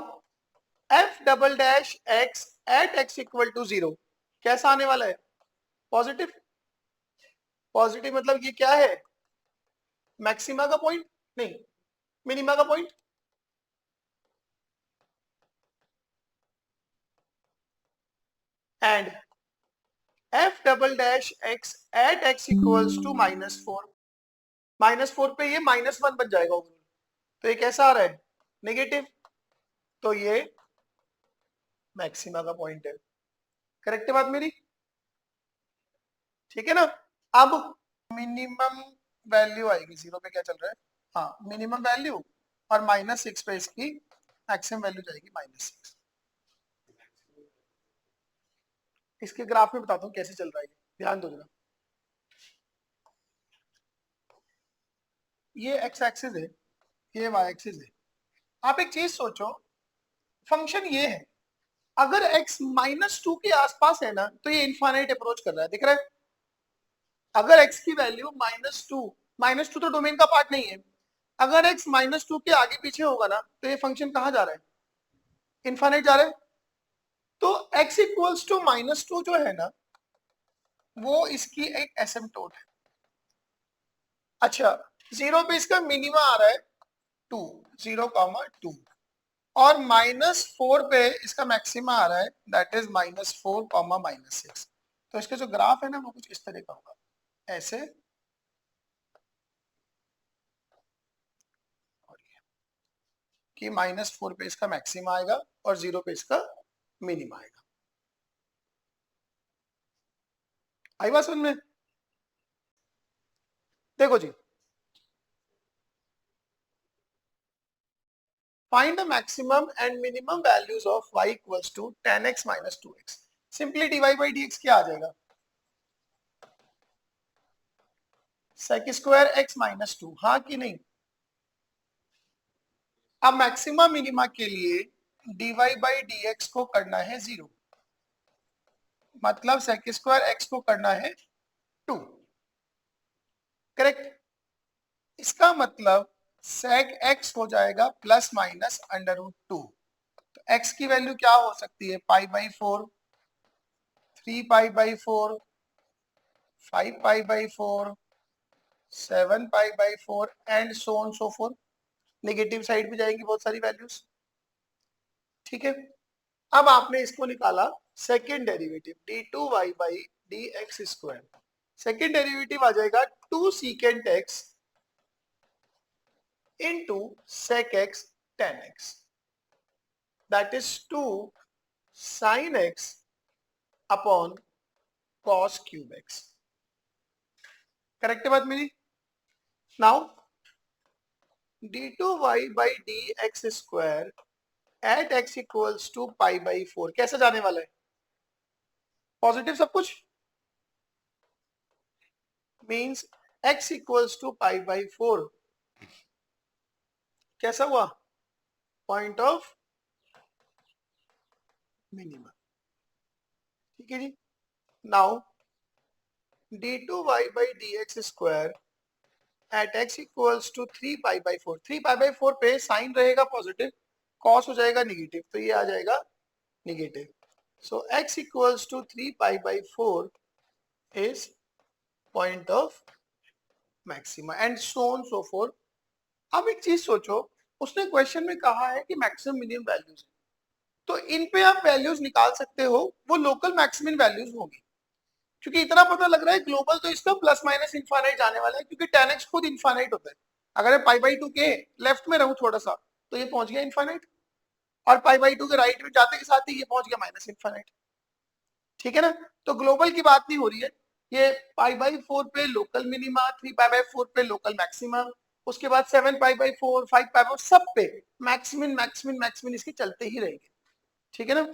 f double dash x at x equal to 0 कैसा आने वाला है? पॉजिटिव। पॉजिटिव मतलब ये क्या है? मैक्सिमा का पॉइंट नहीं, मिनिमा का point. And f double dash x at x equals to -4, -4 पे ये -1 बन जाएगा, तो ये कैसा आ रहा है? नेगेटिव, तो ये मैक्सिमा का पॉइंट है। करेक्ट है बात मेरी? ठीक है ना? अब मिनिमम वैल्यू आएगी 0 पे, क्या चल रहा है? हाँ, मिनिमम वैल्यू, और -6 पे इसकी मैक्सिमम वैल्यू जाएगी -6। इसके ग्राफ में बताता हूँ कैसे चल रहा है, ध्यान दो जरा। ये x एक्सिस है, ये y एक्सिस है। आप एक चीज सोचो, फंक्शन ये है, अगर x -2 के आसपास है ना, तो ये इनफाइनाइट अप्रोच कर रहा है, दिख रहा है? अगर x की वैल्यू -2 तो डोमेन का पार्ट नहीं है, अगर x -2 के आगे पीछे होगा ना, तो ये फंक्शन कहाँ जा रहा है? इनफाइनाइट जा रहा है। तो x इक्वल्स टू -2 जो है ना, वो इसकी एक एसिम्पटोट है। अच्छा, 0 पे इसका मिनिमा आ रहा है 2, 0,2, और -4 पे इसका मैक्सिमा आ रहा है, दैट इज -4, -6। तो इसका जो ग्राफ है ना, वो कुछ इस तरह का होगा, ऐसे, और ये कि -4 पे इसका मैक्सिमा आएगा और 0 पे इसका मिनिमा आएगा। आई बात समझ में? देखो जी, find the maximum and minimum values of y equals to 10x minus 2x। Simply dy by dx क्या आ जाएगा? sec स्क्वायर x माइनस 2, हाँ कि नहीं? अब मैक्सिमम मिनिमा के लिए dy by dx को करना है 0, मतलब sec स्क्वायर x को करना है 2। करेक्ट? इसका मतलब sec x हो जाएगा ±√2। तो x की वैल्यू क्या हो सकती है? π/4, 3π/4, 5π/4, 7π/4 and so on so forth. Negative side पे जाएंगी बहुत सारी वैल्यूज। ठीक है, अब आपने इसको निकाला second derivative d2y by dx square. Second derivative आ जाएगा 2 secant x into sec x tan x, that is 2 sin x upon cos cube x। Correct है बात मेरी? Now d2y by dx square at x equals to π/4 कैसे जाने वाला है? Positive सब कुछ, मीन्स x इक्वल्स टू π/4 कैसा हुआ? Point of minimum. ठीक है जी। Now d2y by dx square at x equals to 3π/4, 3π/4 पे साइन रहेगा पॉजिटिव, कॉस हो जाएगा निगेटिव, तो ये आ जाएगा negative. So x equals to 3 pi by 4 is point of maxima and so on so forth. अब एक चीज सोचो, उसने क्वेश्चन में कहा है कि मैक्सिमम मिनिमम वैल्यूज, तो इन पे आप वैल्यूज निकाल सकते हो, वो लोकल मैक्सिमम वैल्यूज होंगी, क्योंकि इतना पता लग रहा है ग्लोबल तो इसका प्लस माइनस इनफाइनाइट जाने वाला है, क्योंकि 10x खुद इनफाइनाइट होता है। अगर मैं पाई बाई 2 के लेफ्ट में रहूं थोड़ा सा तो ये पहुंच गया इनफाइनाइट, और पाई बाई 2 के राइट में जाते के साथ ही ये पहुंच गया माइनस इनफाइनाइट। ठीक है ना, तो ग्लोबल की बात नहीं हो रही है, ये पाई बाई 4 पे लोकल मिनिमा, 3 पाई बाई 4 पे लोकल मैक्सिमा, उसके बाद 7 पाई बाई 4, 5 पाई बाई 4 सब पे मैक्सिमम मैक्सिमम मैक्सिमम इसके चलते ही रहेंगे। ठीक है ना।